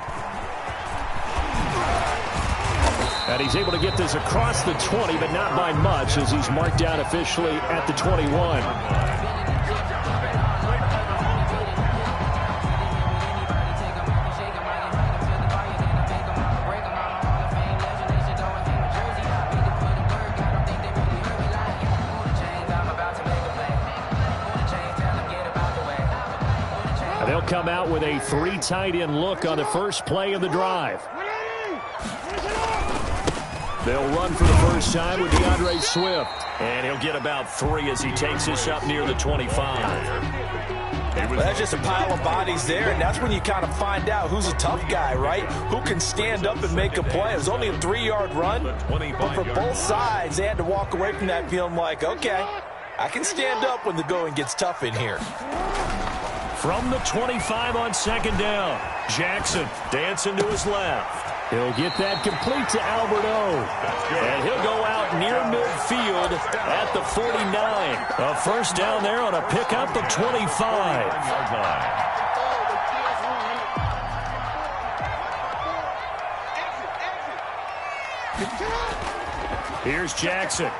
And he's able to get this across the 20, but not by much, as he's marked down officially at the 21. They'll come out with a 3 tight end look on the first play of the drive. They'll run for the first time with DeAndre Swift. And he'll get about 3 as he takes this up near the 25. Well, that's just a pile of bodies there, and that's when you kind of find out who's a tough guy, right? Who can stand up and make a play. It was only a 3-yard run, but for both sides, they had to walk away from that feeling like, okay, I can stand up when the going gets tough in here. From the 25 on 2nd down, Jackson dancing to his left. He'll get that complete to Albert O. And he'll go out near midfield at the 49. A first down there on a pickup of 25. Here's Jackson.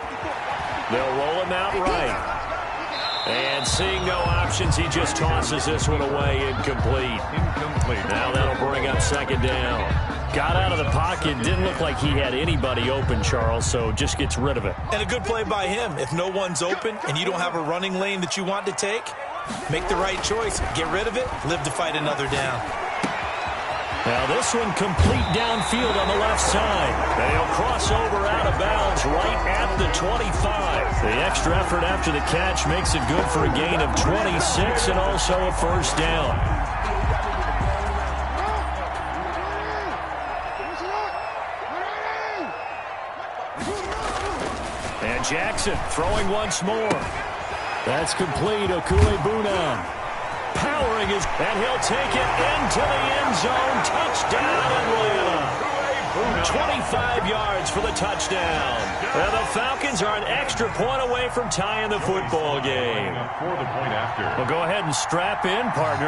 They'll roll him out right. And seeing no options, he just tosses this one away, incomplete. Now that'll bring up 2nd down. Got out of the pocket, didn't look like he had anybody open, Charles, so just gets rid of it. And a good play by him. If no one's open and you don't have a running lane that you want to take, make the right choice. Get rid of it, live to fight another down. Now this one complete downfield on the left side. They'll cross over out of bounds right at the 25. The extra effort after the catch makes it good for a gain of 26 and also a first down. And Jackson throwing once more. That's complete. Okuegbuna. Powering his, and he'll take it into the end zone. Touchdown, Atlanta. 25 yards for the touchdown. And the Falcons are an extra point away from tying the football game. Well, go ahead and strap in, partner.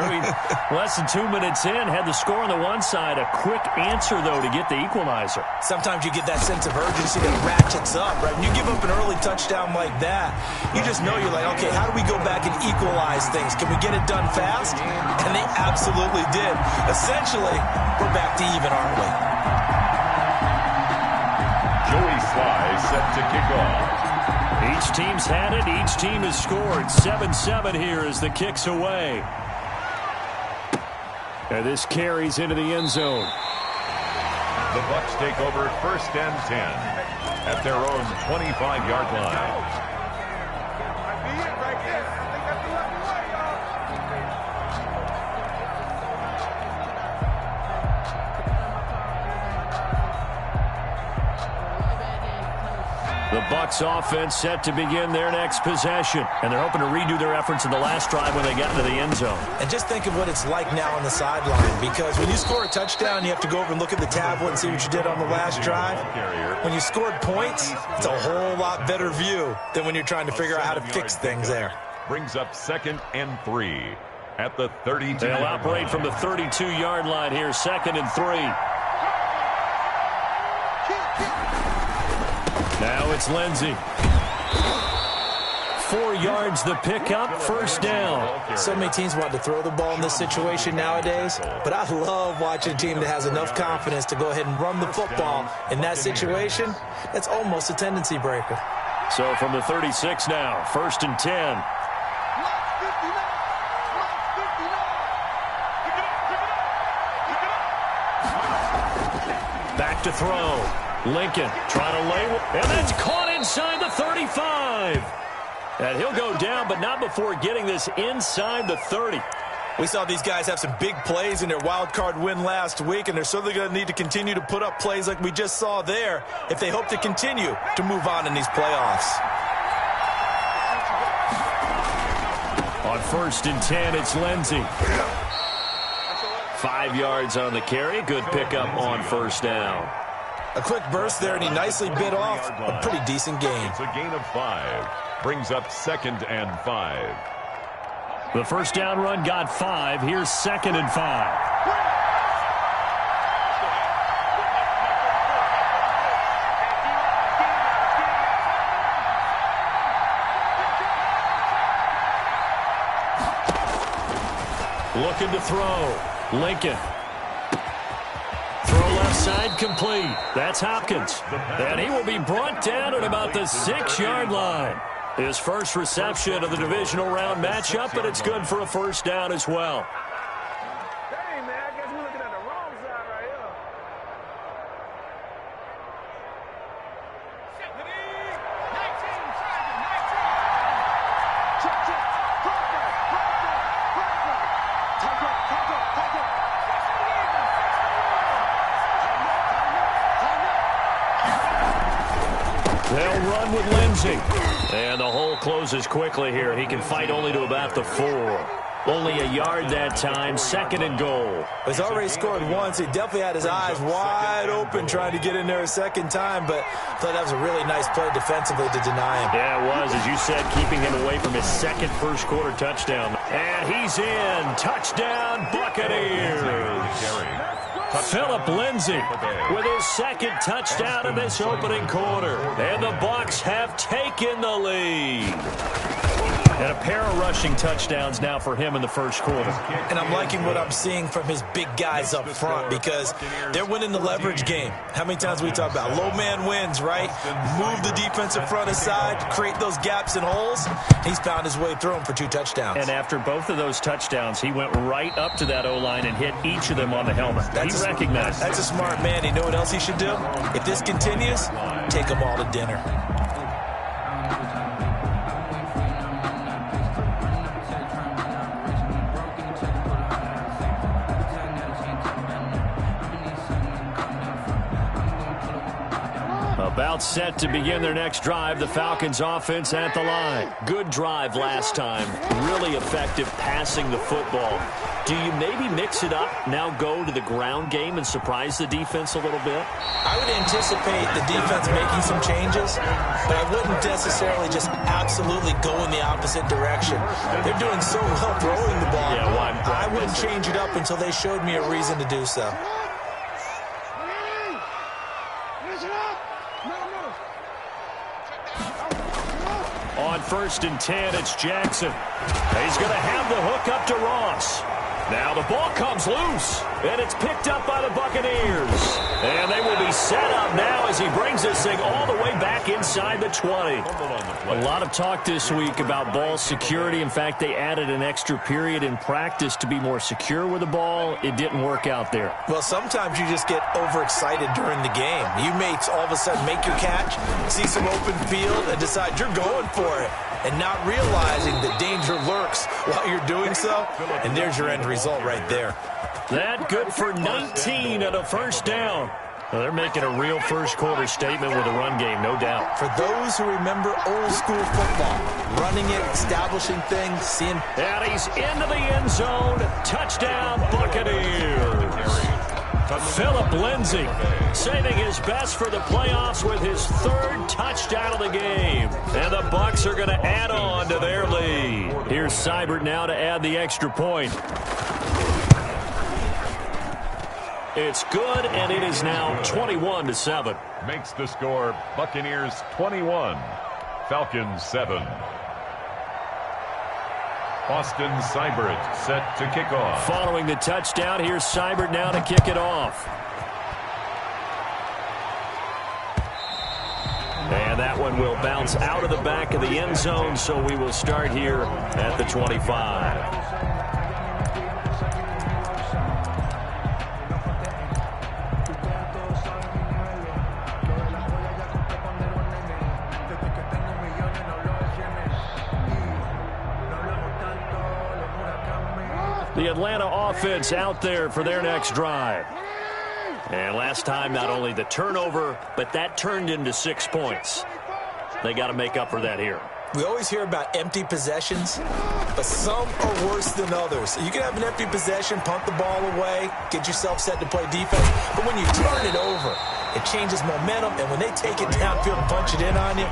Less than 2 minutes in, had the score on the one side. A quick answer, though, to get the equalizer. Sometimes you get that sense of urgency that ratchets up, right? When you give up an early touchdown like that, you just know you're like, okay, how do we go back and equalize things? Can we get it done fast? And they absolutely did. Essentially, we're back to even, aren't we? Joey Slye set to kick off. Each team's had it. Each team has scored. 7-7 here as the kick's away. And this carries into the end zone. The Bucs take over 1st and 10 at their own 25-yard line. The Bucs offense set to begin their next possession, and they're hoping to redo their efforts in the last drive when they got into the end zone. And just think of what it's like now on the sideline, because when you score a touchdown, you have to go over and look at the tablet and see what you did on the last drive. When you scored points, it's a whole lot better view than when you're trying to figure out how to fix things there. Brings up 2nd and 3 at the 32. They'll operate from the 32-yard line here, 2nd and 3. Now it's Lindsey. 4 yards the pickup, first down. So many teams want to throw the ball in this situation nowadays, but I love watching a team that has enough confidence to go ahead and run the football. In that situation, that's almost a tendency breaker. So from the 36 now, 1st and 10. Back to throw. Lincoln trying to lay, and that's caught inside the 35. And he'll go down, but not before getting this inside the 30. We saw these guys have some big plays in their wild card win last week, and they're certainly going to need to continue to put up plays like we just saw there if they hope to continue to move on in these playoffs. On 1st and 10, it's Lindsey. 5 yards on the carry. Good pickup on first down. A quick burst there, and he nicely bit off a pretty decent gain. It's a gain of 5. Brings up 2nd and 5. The first down run got 5. Here's 2nd and 5. Looking to throw. Lincoln. Throw left side complete. That's Hopkins. And he will be brought down at about the 6-yard line. His first reception of the divisional round matchup, but it's good for a first down as well. Hey, man, I guess we're looking at the wrong side right here. They'll run with Lindsey. And the hole closes quickly here. He can fight only to about the 4. Only a yard that time, 2nd and goal. He's already scored once. He definitely had his eyes wide open trying to get in there a second time, but I thought that was a really nice play defensively to deny him. Yeah, it was, as you said, keeping him away from his second first-quarter touchdown. And he's in. Touchdown, Buccaneers. Philip Lindsey with his second touchdown in this opening quarter. And the Bucs have taken the lead. And a pair of rushing touchdowns now for him in the first quarter. And I'm liking what I'm seeing from his big guys up front because they're winning the leverage game. How many times we talk about low man wins, right? Move the defensive front aside, create those gaps and holes. He's found his way through them for 2 touchdowns. And after both of those touchdowns, he went right up to that O-line and hit each of them on the helmet. He recognized. That's a smart man. You know what else he should do? If this continues, take them all to dinner. About set to begin their next drive, the Falcons offense at the line. Good drive last time. Really effective passing the football. Do you maybe mix it up, now go to the ground game and surprise the defense a little bit? I would anticipate the defense making some changes, but I wouldn't necessarily just absolutely go in the opposite direction. They're doing so well throwing the ball. Yeah, well, I wouldn't change it up until they showed me a reason to do so. On 1st and 10, it's Jackson. He's going to have the hook up to Ross. Now the ball comes loose, and it's picked up by the Buccaneers. And they will be set up now as he brings this thing all the way back inside the 20. A lot of talk this week about ball security. In fact, they added an extra period in practice to be more secure with the ball. It didn't work out there. Well, sometimes you just get overexcited during the game. You may all of a sudden make your catch, see some open field, and decide you're going for it, and not realizing that danger lurks while you're doing so. And there's your end result right there. That good for 19 and a first down. Well, they're making a real first-quarter statement with a run game, no doubt. For those who remember old-school football, running it, establishing things, seeing... And he's into the end zone. Touchdown, Buccaneers. Philip Lindsay saving his best for the playoffs with his third touchdown of the game. And the Bucs are going to add on to their lead. Here's Seibert now to add the extra point. It's good, and it is now 21-7. Makes the score Buccaneers 21, Falcons 7. Austin Seibert set to kick off. Following the touchdown, here's Seibert now to kick it off. And that one will bounce out of the back of the end zone, so we will start here at the 25. The Atlanta offense out there for their next drive. And last time, not only the turnover, but that turned into 6 points. They got to make up for that here. We always hear about empty possessions, but some are worse than others. You can have an empty possession, punt the ball away, get yourself set to play defense, but when you turn it over, it changes momentum, and when they take it downfield and punch it in on you,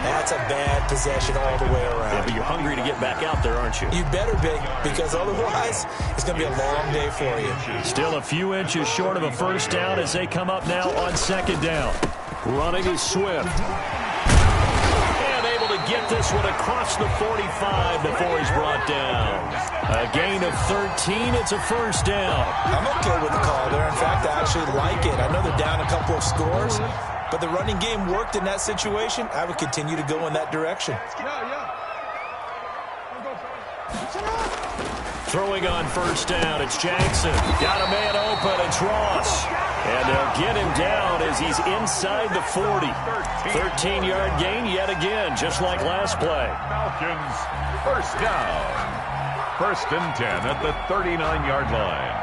that's a bad possession all the way around. Yeah, but you're hungry to get back out there, aren't you? You better be, because otherwise it's going to be a long day for you. Still a few inches short of a first down as they come up now on second down. Running is Swift. And able to get this one across the 45 before he's brought down. A gain of 13. It's a first down. I'm okay with the call there. In fact, I actually like it. I know they're down a couple of scores, but the running game worked in that situation. I would continue to go in that direction. Throwing on first down, it's Jackson. Got a man open, it's Ross. And they'll get him down as he's inside the 40. 13-yard gain yet again, just like last play. Falcons, first down. First and 10 at the 39-yard line.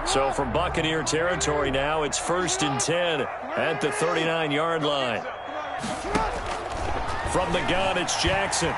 So from Buccaneer territory now, it's first and 10 at the 39-yard line. From the gun, it's Jackson.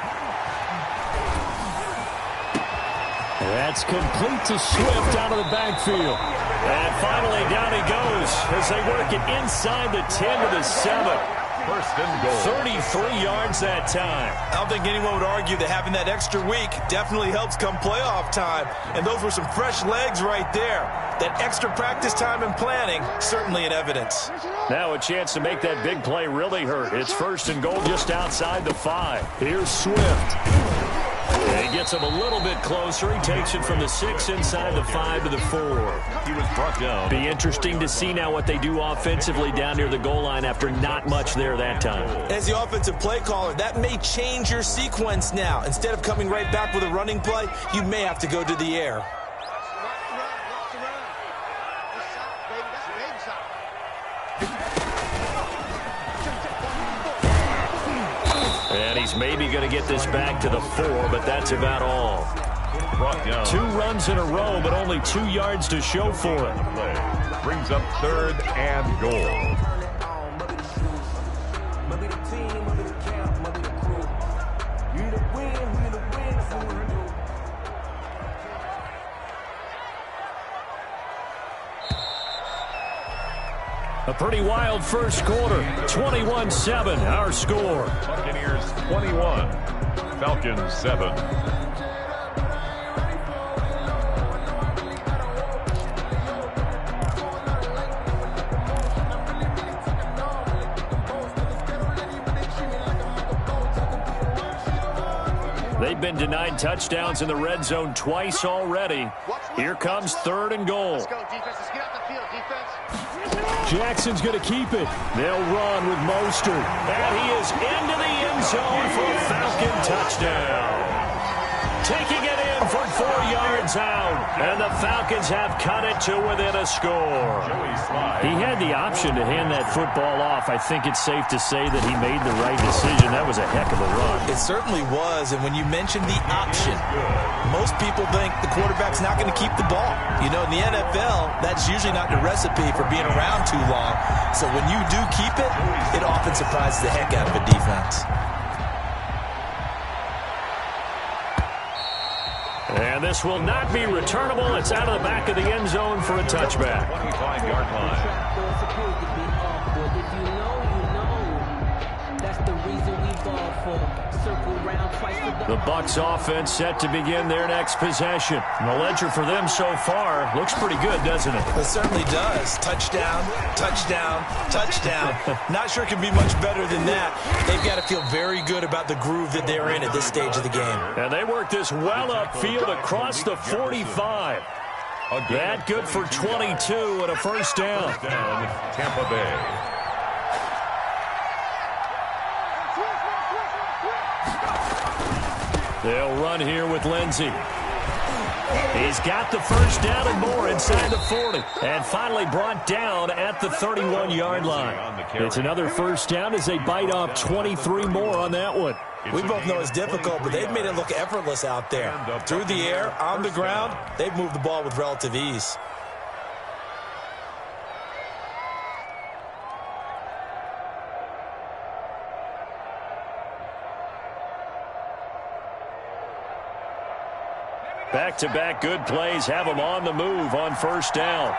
That's complete to Swift out of the backfield. And finally, down he goes as they work it inside the 10 to the 7. First and goal. 33 yards that time. I don't think anyone would argue that having that extra week definitely helps come playoff time. And those were some fresh legs right there. That extra practice time and planning, certainly in evidence. Now a chance to make that big play really hurt. It's first and goal just outside the 5. Here's Swift. And he gets him a little bit closer. He takes it from the 6 inside the 5 to the 4. He was brought down. Be interesting to see now what they do offensively down near the goal line after not much there that time. As the offensive play caller, that may change your sequence now. Instead of coming right back with a running play, you may have to go to the air. And he's maybe going to get this back to the 4, but that's about all. Brought down. 2 runs in a row, but only 2 yards to show for it. Brings up third and goal. A pretty wild first quarter. 21-7, our score. Buccaneers 21, Falcons 7. They've been denied touchdowns in the red zone twice already. Here comes third and goal. Let's go, defense. Let's get out the field, defense. Jackson's going to keep it. They'll run with Mostert. And he is into the end zone for a Falcon touchdown. Taking it in for 4 yards out, and the Falcons have cut it to within a score. He had the option to hand that football off. I think it's safe to say that he made the right decision. That was a heck of a run. It certainly was, and when you mention the option, most people think the quarterback's not going to keep the ball. You know, in the NFL, that's usually not the recipe for being around too long. So when you do keep it, it often surprises the heck out of a defense. And this will not be returnable. It's out of the back of the end zone for a touchback. 25-yard line. If you know, that's the reason we ball for. Circle round twice a day. The Bucs offense set to begin their next possession. And the ledger for them so far looks pretty good, doesn't it? It certainly does. Touchdown, touchdown, touchdown. Not sure it can be much better than that. They've got to feel very good about the groove that they're in at this stage of the game. And they work this well upfield across the 45. That good for 22 and a first down. Tampa Bay. They'll run here with Lindsey. He's got the first down and more inside the 40. And finally brought down at the 31-yard line. It's another first down as they bite off 23 more on that one. We both know it's difficult, but they've made it look effortless out there. Through the air, on the ground, they've moved the ball with relative ease. Back-to-back good plays have them on the move on first down.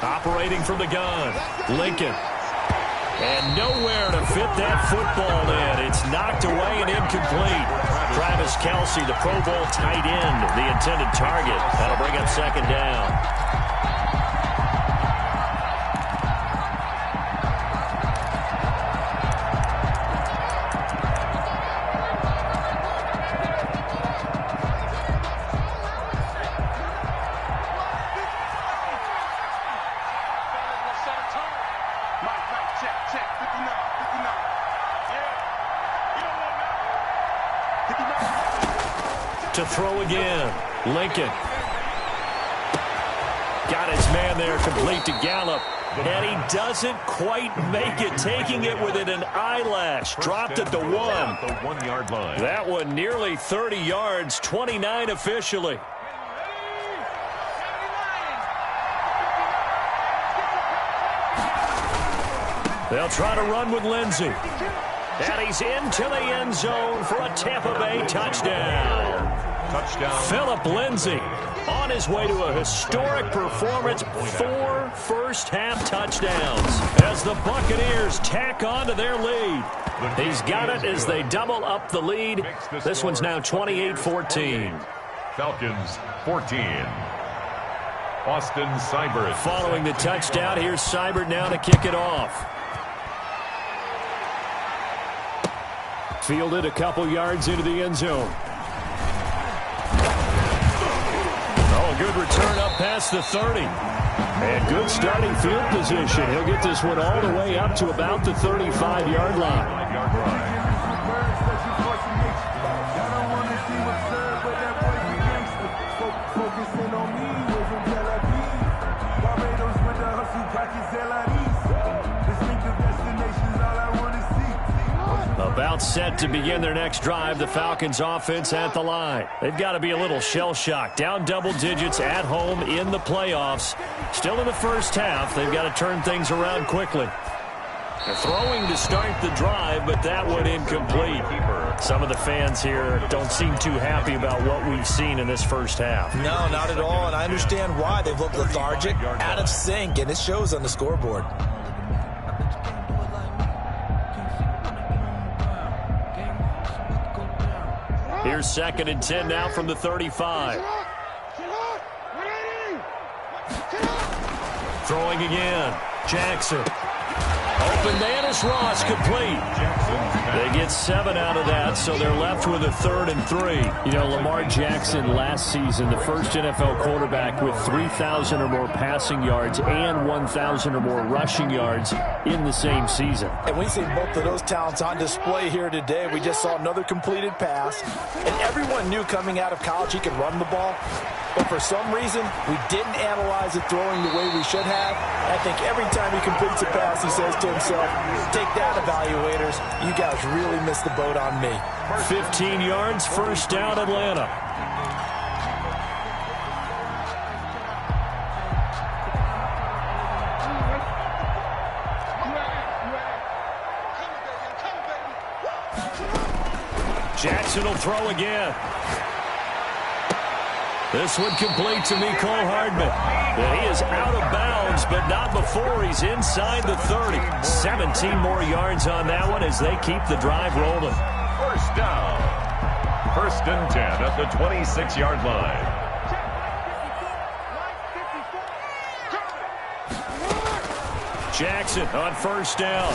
Operating from the gun, Lincoln. And nowhere to fit that football in. It's knocked away and incomplete. Travis Kelce, the Pro Bowl tight end, the intended target. That'll bring up second down. To throw again, Lincoln. Got his man there, complete to Gallup. And he doesn't quite make it, taking it within an eyelash. Dropped at the 1. The 1-yard line. That one nearly 30 yards, 29 officially. They'll try to run with Lindsey. And he's into the end zone for a Tampa Bay touchdown. Philip Lindsay on his way to a historic performance, 4 first-half touchdowns as the Buccaneers tack on to their lead. He's got it as they double up the lead. This one's now 28-14. Falcons 14. Austin Seibert. Following the touchdown, here's Seibert now to kick it off. Fielded a couple yards into the end zone. Oh, good return up past the 30. And good starting field position. He'll get this one all the way up to about the 35-yard line. About set to begin their next drive, the Falcons offense at the line. They've got to be a little shell-shocked. Down double digits at home in the playoffs. Still in the first half. They've got to turn things around quickly. They're throwing to start the drive, but that one incomplete. Some of the fans here don't seem too happy about what we've seen in this first half. No, not at all, and I understand why. They've looked lethargic, out of sync, and it shows on the scoreboard. Here's 2nd and 10 now from the 35. Throwing again. Jackson. open man is Ross, complete. They get 7 out of that, so they're left with a 3rd and 3. You know, Lamar Jackson last season, the first NFL quarterback with 3,000 or more passing yards and 1,000 or more rushing yards in the same season. And we've seen both of those talents on display here today. We just saw another completed pass, and everyone knew coming out of college he could run the ball. But for some reason, we didn't analyze it throwing the way we should have. I think every time he completes a pass, he says to himself, take that, evaluators. You guys really missed the boat on me. 15 yards, first down, Atlanta. Jackson will throw again. This one complete to Mecole Hardman. And he is out of bounds, but not before he's inside the 30. 17 more yards on that one as they keep the drive rolling. First down. 1st and 10 at the 26-yard line. Jackson on first down.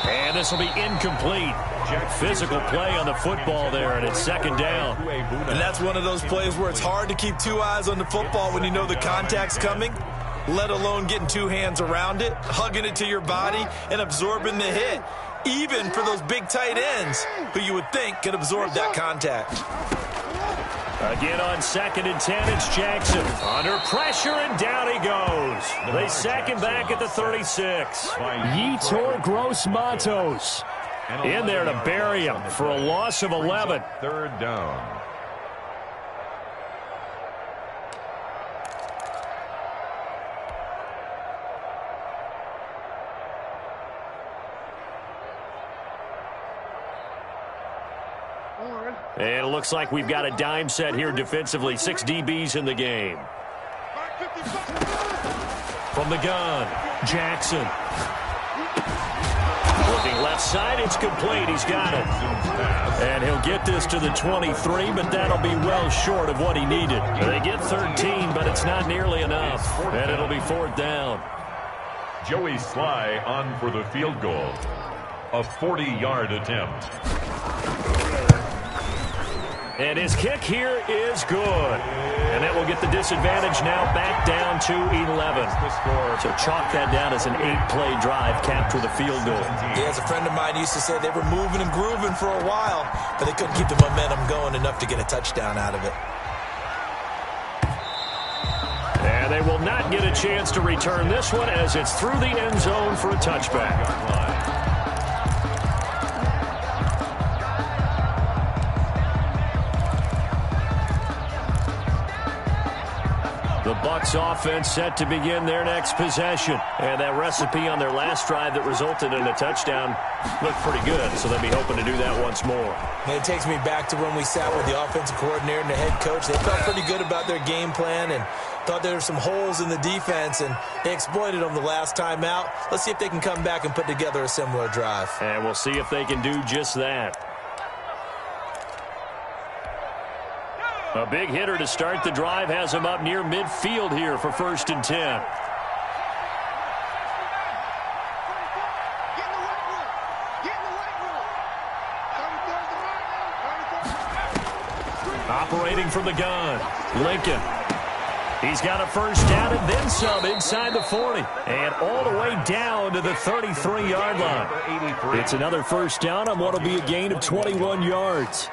And this will be incomplete. Physical play on the football there, and it's 2nd down. And that's one of those plays where it's hard to keep 2 eyes on the football when you know the contact's coming, let alone getting 2 hands around it, hugging it to your body, and absorbing the hit, even for those big tight ends who you would think could absorb that contact. Again on 2nd and 10, it's Jackson. Under pressure, and down he goes. They sack him back at the 36. Yetur Gross-Matos in there to bury him for a loss of 11. 3rd down. And it looks like we've got a dime set here defensively. 6 DBs in the game. From the gun, Jackson. Looking left side, it's complete. He's got it. And he'll get this to the 23, but that'll be well short of what he needed. They get 13, but it's not nearly enough. And it'll be 4th down. Joey Sly on for the field goal. A 40-yard attempt. And his kick here is good. And that will get the disadvantage now back down to 11. So chalk that down as an 8-play drive capped with a field goal. Yeah, as a friend of mine used to say, they were moving and grooving for a while, but they couldn't keep the momentum going enough to get a touchdown out of it. And they will not get a chance to return this one as it's through the end zone for a touchback. The Bucs offense set to begin their next possession. And that recipe on their last drive that resulted in a touchdown looked pretty good, so they'll be hoping to do that once more. And it takes me back to when we sat with the offensive coordinator and the head coach. They felt pretty good about their game plan and thought there were some holes in the defense, and they exploited them the last time out. Let's see if they can come back and put together a similar drive. And we'll see if they can do just that. A big hitter to start the drive has him up near midfield here for 1st and 10. Operating from the gun, Lincoln. He's got a first down and then some inside the 40. And all the way down to the 33-yard line. It's another first down on what will be a gain of 21 yards.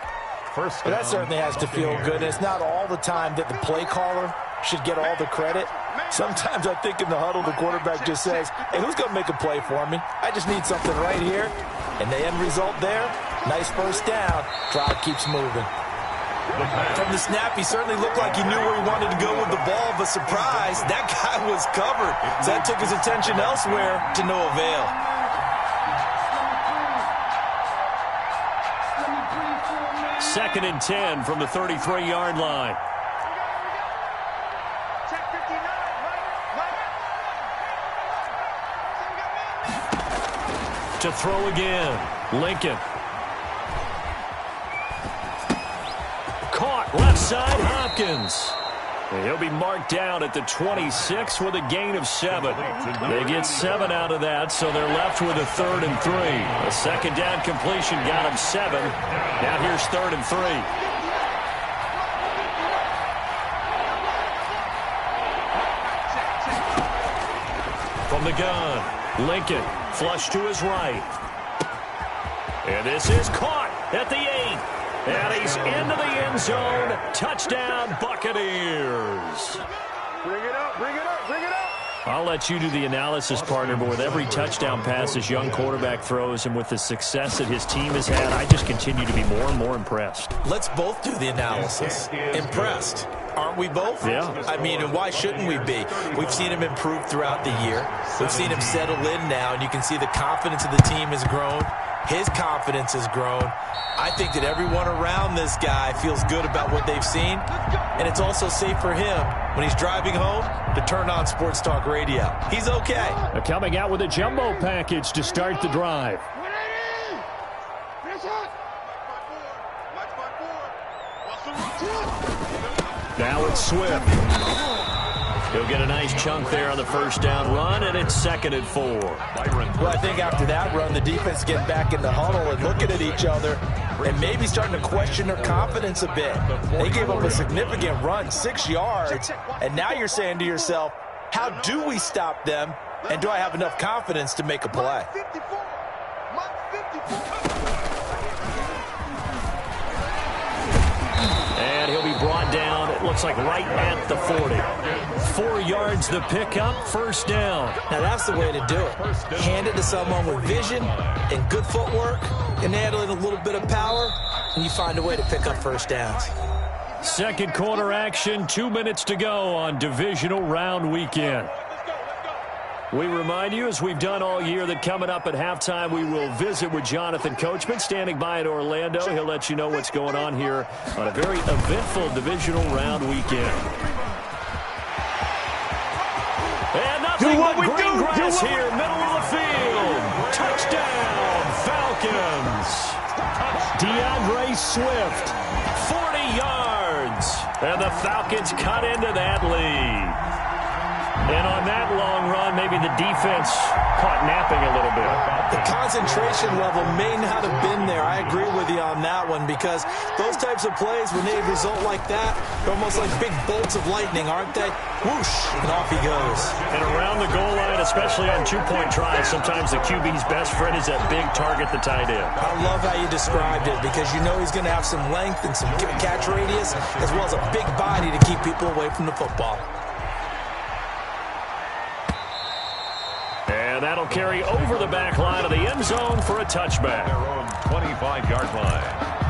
But that certainly has to feel good. And it's not all the time that the play caller should get all the credit. Sometimes I think in the huddle, the quarterback just says, hey, who's going to make a play for me? I just need something right here. And the end result there, nice first down. Drive keeps moving. From the snap, he certainly looked like he knew where he wanted to go with the ball, but surprise, that guy was covered. So that took his attention elsewhere to no avail. Second and 10 from the 33-yard line. To throw again, Lincoln. Caught left side, Hopkins. He'll be marked down at the 26 with a gain of 7. They get 7 out of that, so they're left with a 3rd and 3. A second down completion got him 7. Now here's 3rd and 3. From the gun, Lincoln flush to his right. And this is caught at the 8. And he's into the end zone. Touchdown, Buccaneers. Bring it up, bring it up, bring it up. I'll let you do the analysis, partner, but with every touchdown pass this young quarterback throws and with the success that his team has had, I just continue to be more and more impressed. Let's both do the analysis. Impressed. Aren't we both? Yeah. I mean, and why shouldn't we be? We've seen him improve throughout the year. We've seen him settle in now, and you can see the confidence of the team has grown. His confidence has grown. I think that everyone around this guy feels good about what they've seen, and it's also safe for him when he's driving home to turn on Sports Talk Radio. He's okay. They're coming out with a jumbo package to start the drive. Now it's Swift. He'll get a nice chunk there on the first down run, and it's 2nd and 4. Well, I think after that run, the defense getting back in the huddle and looking at each other and maybe starting to question their confidence a bit. They gave up a significant run, 6 yards, and now you're saying to yourself, how do we stop them, and do I have enough confidence to make a play? And he'll be brought down, it looks like right at the 40. 4 yards the pickup, first down. Now that's the way to do it. Hand it to someone with vision and good footwork and add in a little bit of power, and you find a way to pick up first downs. Second quarter action, 2 minutes to go on divisional round weekend. We remind you, as we've done all year, that coming up at halftime, we will visit with Jonathan Coachman, standing by in Orlando. He'll let you know what's going on here on a very eventful divisional round weekend. And nothing but green grass here, middle of the field. Touchdown, Falcons. DeAndre Swift, 40 yards. And the Falcons cut into that lead. And on that long run, maybe the defense caught napping a little bit. The concentration level may not have been there. I agree with you on that one, because those types of plays, when they result like that, they're almost like big bolts of lightning, aren't they? Whoosh, and off he goes. And around the goal line, especially on two-point tries, sometimes the QB's best friend is that big target, the tight end. I love how you described it, because you know he's going to have some length and some catch radius, as well as a big body to keep people away from the football. And that'll carry over the back line of the end zone for a touchback. Their own 25-yard line.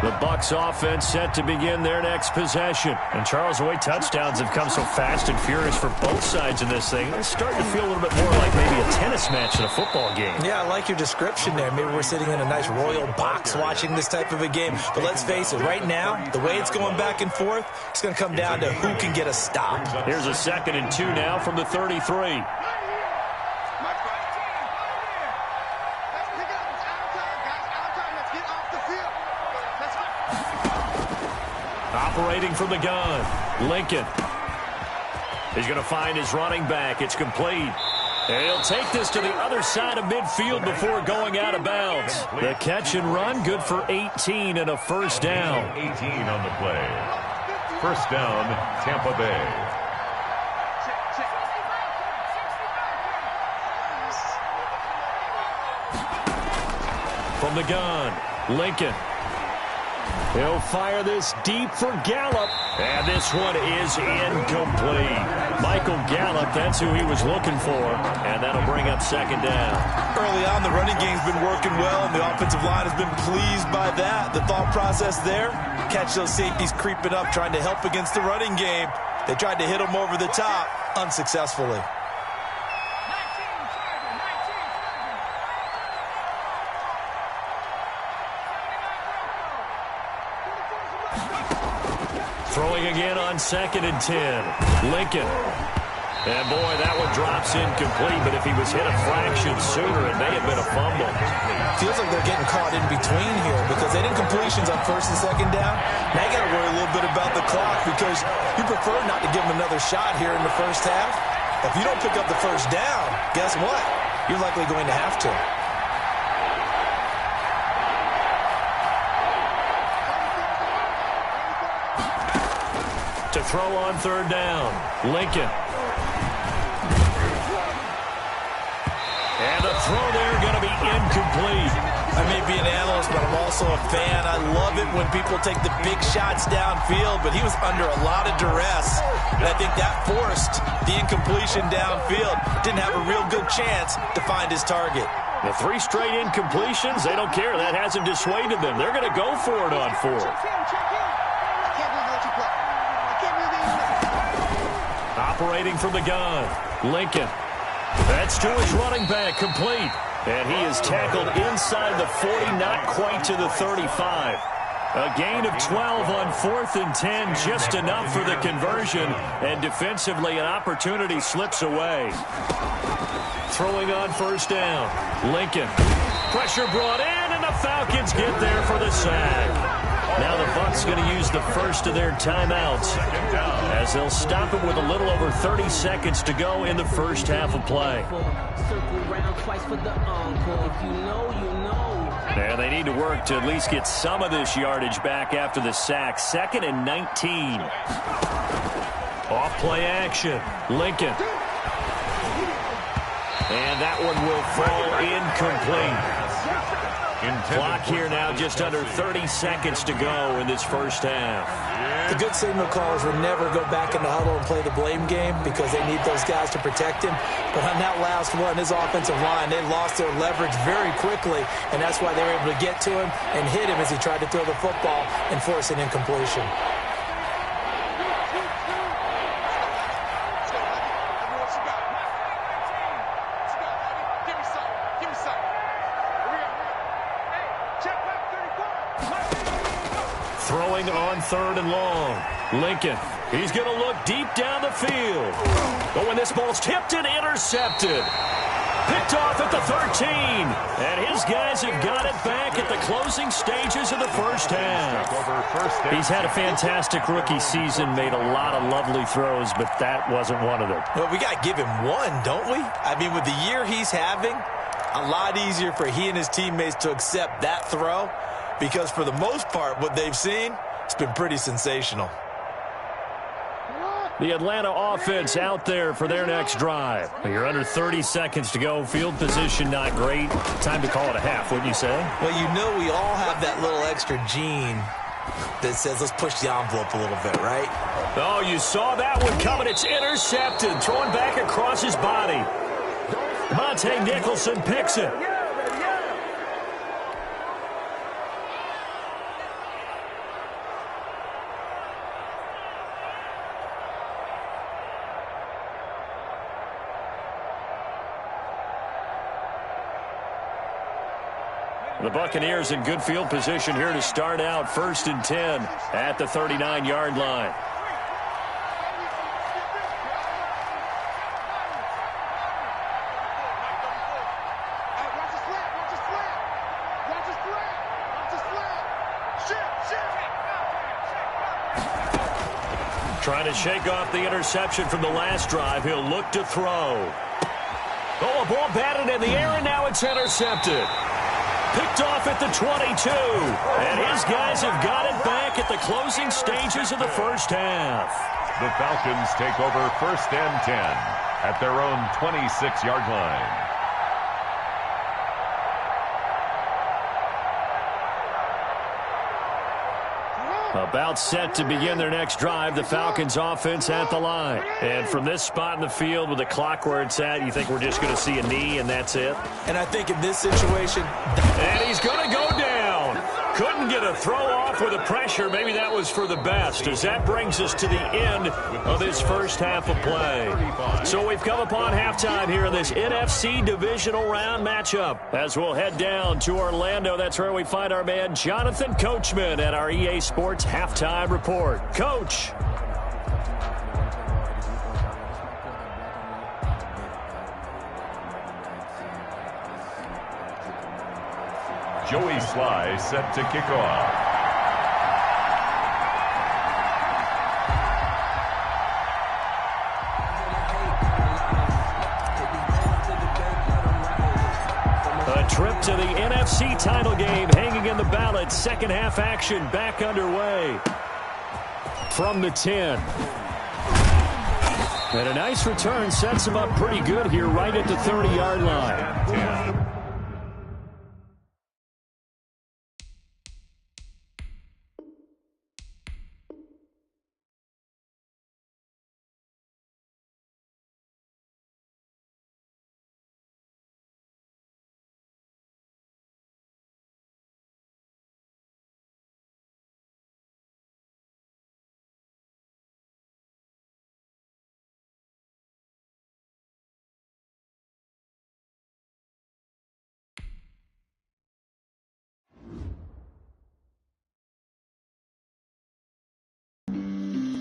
The Bucs offense set to begin their next possession. And Charles, the way touchdowns have come so fast and furious for both sides in this thing, it's starting to feel a little bit more like maybe a tennis match in a football game. Yeah, I like your description there. Maybe we're sitting in a nice royal box watching this type of a game. But let's face it, right now, the way it's going back and forth, it's going to come down to who can get a stop. Here's a 2nd and 2 now from the 33. Operating from the gun, Lincoln. He's going to find his running back. It's complete. And he'll take this to the other side of midfield before going out of bounds. The catch and run, good for 18 and a first down. 18 on the play. First down, Tampa Bay. From the gun, Lincoln. He'll fire this deep for Gallup. And this one is incomplete. Michael Gallup, that's who he was looking for. And that'll bring up 2nd down. Early on, the running game's been working well, and the offensive line has been pleased by that. The thought process there, catch those safeties creeping up, trying to help against the running game. They tried to hit them over the top, unsuccessfully. Throwing again on 2nd and 10. Lincoln. And, boy, that one drops incomplete, but if he was hit a fraction sooner, it may have been a fumble. Feels like they're getting caught in between here because they didn't completions on first and second down. Now you got to worry a little bit about the clock because you prefer not to give them another shot here in the first half. If you don't pick up the first down, guess what? You're likely going to have to. To throw on third down, Lincoln. And the throw there going to be incomplete. I may be an analyst, but I'm also a fan. I love it when people take the big shots downfield, but he was under a lot of duress. And I think that forced the incompletion downfield. Didn't have a real good chance to find his target. The 3 straight incompletions, they don't care. That hasn't dissuaded them. They're going to go for it on 4th. Operating from the gun, Lincoln. That's to his running back, complete. And he is tackled inside the 40, not quite to the 35. A gain of 12 on 4th and 10, just enough for the conversion. And defensively, an opportunity slips away. Throwing on first down, Lincoln. Pressure brought in, and the Falcons get there for the sack. Now the Bucs going to use the first of their timeouts as they'll stop it with a little over 30 seconds to go in the first half of play. And they need to work to at least get some of this yardage back after the sack. 2nd and 19. Off play action, Lincoln. And that one will fall incomplete. Clock here now, just under 30 seconds to go in this first half. The good signal callers would never go back in the huddle and play the blame game because they need those guys to protect him. But on that last one, his offensive line, they lost their leverage very quickly, and that's why they were able to get to him and hit him as he tried to throw the football and force an incompletion. Throwing on 3rd and long, Lincoln. He's going to look deep down the field. But when this ball's tipped and intercepted. Picked off at the 13. And his guys have got it back at the closing stages of the first half. He's had a fantastic rookie season, made a lot of lovely throws, but that wasn't one of them. Well, we got to give him one, don't we? I mean, with the year he's having, a lot easier for he and his teammates to accept that throw. Because for the most part, what they've seen, it's been pretty sensational. The Atlanta offense out there for their next drive. You're under 30 seconds to go. Field position not great. Time to call it a half, wouldn't you say? Well, you know we all have that little extra gene that says let's push the envelope a little bit, right? Oh, you saw that one coming. It's intercepted. Throwing back across his body. Monte Nicholson picks it. The Buccaneers in good field position here to start out 1st and 10 at the 39-yard line. Trying to shake off the interception from the last drive. He'll look to throw. Oh, a ball batted in the air, and now it's intercepted. Picked off at the 22. And his guys have got it back at the closing stages of the first half. The Falcons take over 1st and 10 at their own 26-yard line. About set to begin their next drive, the Falcons offense at the line. And from this spot in the field with the clock where it's at, you think we're just going to see a knee and that's it? And I think in this situation... And he's going to go down. Couldn't get a throw off with the pressure. Maybe that was for the best, as that brings us to the end of this first half of play. So we've come upon halftime here in this NFC divisional round matchup. As we'll head down to Orlando, that's where we find our man Jonathan Coachman at our EA Sports Halftime Report. Coach. Joey Sly set to kick off. A trip to the NFC title game hanging in the balance. Second half action back underway. From the 10. And a nice return sets him up pretty good here right at the 30-yard line.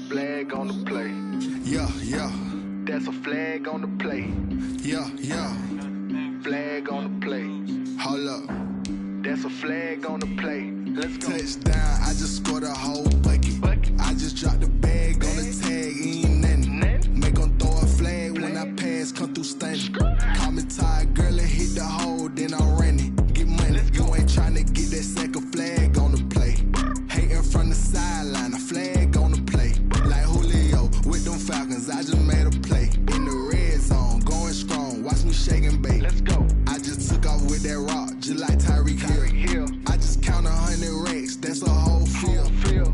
Flag on the play. Yeah, yeah. That's a flag on the play. Yeah, yeah. Flag on the play. Hold up. That's a flag on the play. Let's go. Touchdown, I just scored a whole bucket. I just dropped the bag on the tag, ain't nothing. Make them throw a flag when I pass, come through stunning. Call me tired, girl, and hit the hole, then I'm running. Get money, you ain't tryna get that second flag on the play. Hating from the sideline, a flag on the play. Like Julio with them Falcons, I just made a play. In the red zone, going strong, watch me shake and bake. Let's go. I just took off with that rock, just like Tyreek Hill. I just count 100 racks, that's a whole field.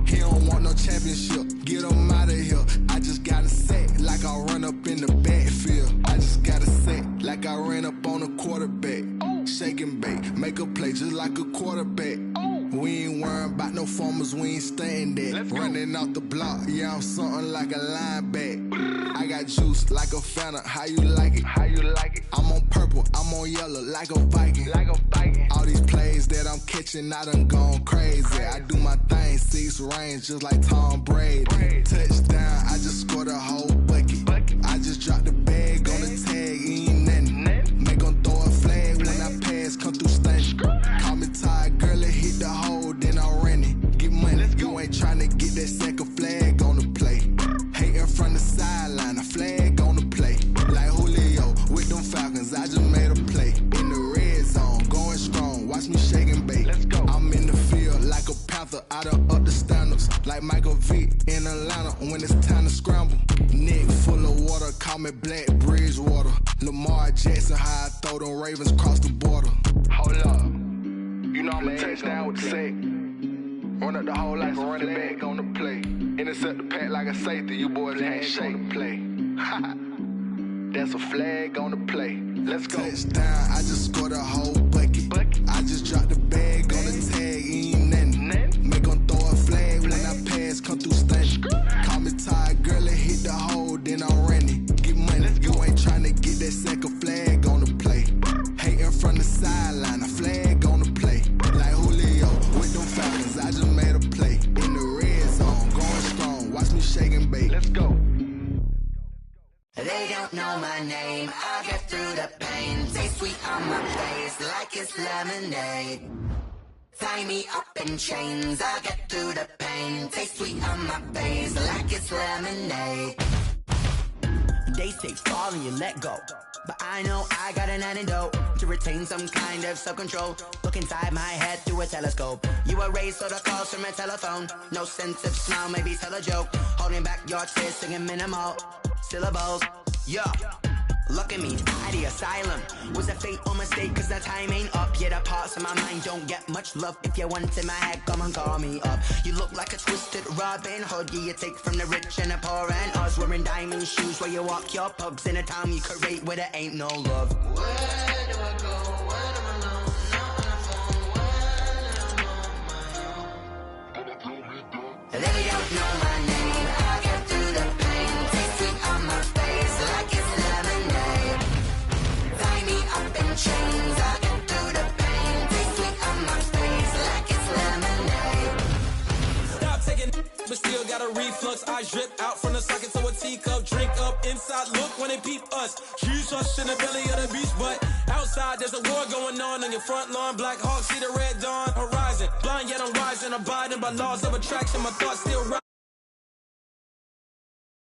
He don't want no championship, get him out of here. I just got a set, like I run up in the backfield. I just got a set, like I ran up on a quarterback. Shake and bake, make a play just like a quarterback. We ain't worrying about no formers, we ain't staying there. Running off the block, yeah, I'm something like a linebacker. I got juice like a Fanta, how you like it? How you like it? I'm on purple, I'm on yellow, like a Viking. Like a Viking. All these plays that I'm catching, I done gone crazy. I do my thing, 6 range, just like Tom Brady. Touchdown, I just scored a whole bucket. I just dropped the bag on the tag, ain't nothing. Make them throw a flag when I pass, come through stunning. Call me tired, girl, and hit the hole, then I'm running. Get money, you ain't tryna get that second flag on the play. Hating from the sideline, a flag on the play. Like Julio with them Falcons, I just made a play. In the red zone, going strong, watch me shake and bake. Let's go. I'm in the field like a Panther, I done up the standards. Like Michael Vick in Atlanta when it's time to scramble. Neck full of water, call me Black Bridgewater. Lamar Jackson, how I throw them Ravens across the border. Hold up. You know I'm a touchdown with the sack. Run up the hole like a running back on the play. Intercept the pack like a safety. You boys ain't shake the play. That's a flag on the play. Let's go. Touchdown, I just scored a whole bucket. I just dropped the bag on the tag, ain't nothing. Make them throw a flag when I pass, come through stunning. Call me tired, girl, and hit the hole, then I'm running. Get money, you ain't tryna get that second flag on the play. Hating from the sideline, a flag on the play. Like Julio with them Falcons, I just made a play. In the red zone, going strong, watch me shake and bake. Let's go. They don't know my name, I get through the pain. Taste sweet on my face like it's lemonade. Tie me up in chains, I get through the pain. Taste sweet on my face like it's lemonade. They say fall and you let go, but I know I got an antidote to retain some kind of self-control. Look inside my head through a telescope. You erase all the calls from a telephone. No sense of smile, maybe tell a joke. Holding back your tears, singing minimal syllables. Yeah, look at me, at the asylum. Was a fate or mistake, cause the time ain't up. Yeah, the parts of my mind don't get much love. If you want in my head, come and call me up. You look like a twisted Robin Hood. Yeah, you take from the rich and the poor and us. Wearing diamond shoes where you walk your pugs in a town you create where there ain't no love. Where do I go when I'm alone? Not on the phone when I'm on my own. They don't know my name, I get through the pain. Taste sweet on my face like it's lemonade. Tie me up in chains, I get through the pain. Taste sweet on my face like it's lemonade. Stop taking, but still gotta refill. reflux, eyes drip out from the socket to a teacup. Drink up inside, look when they peep us. Jesus in the belly of the beast, but outside there's a war going on your front lawn. Black Hawk, see the red dawn horizon. Blind yet I'm rising, abiding by laws of attraction. My thoughts still rise.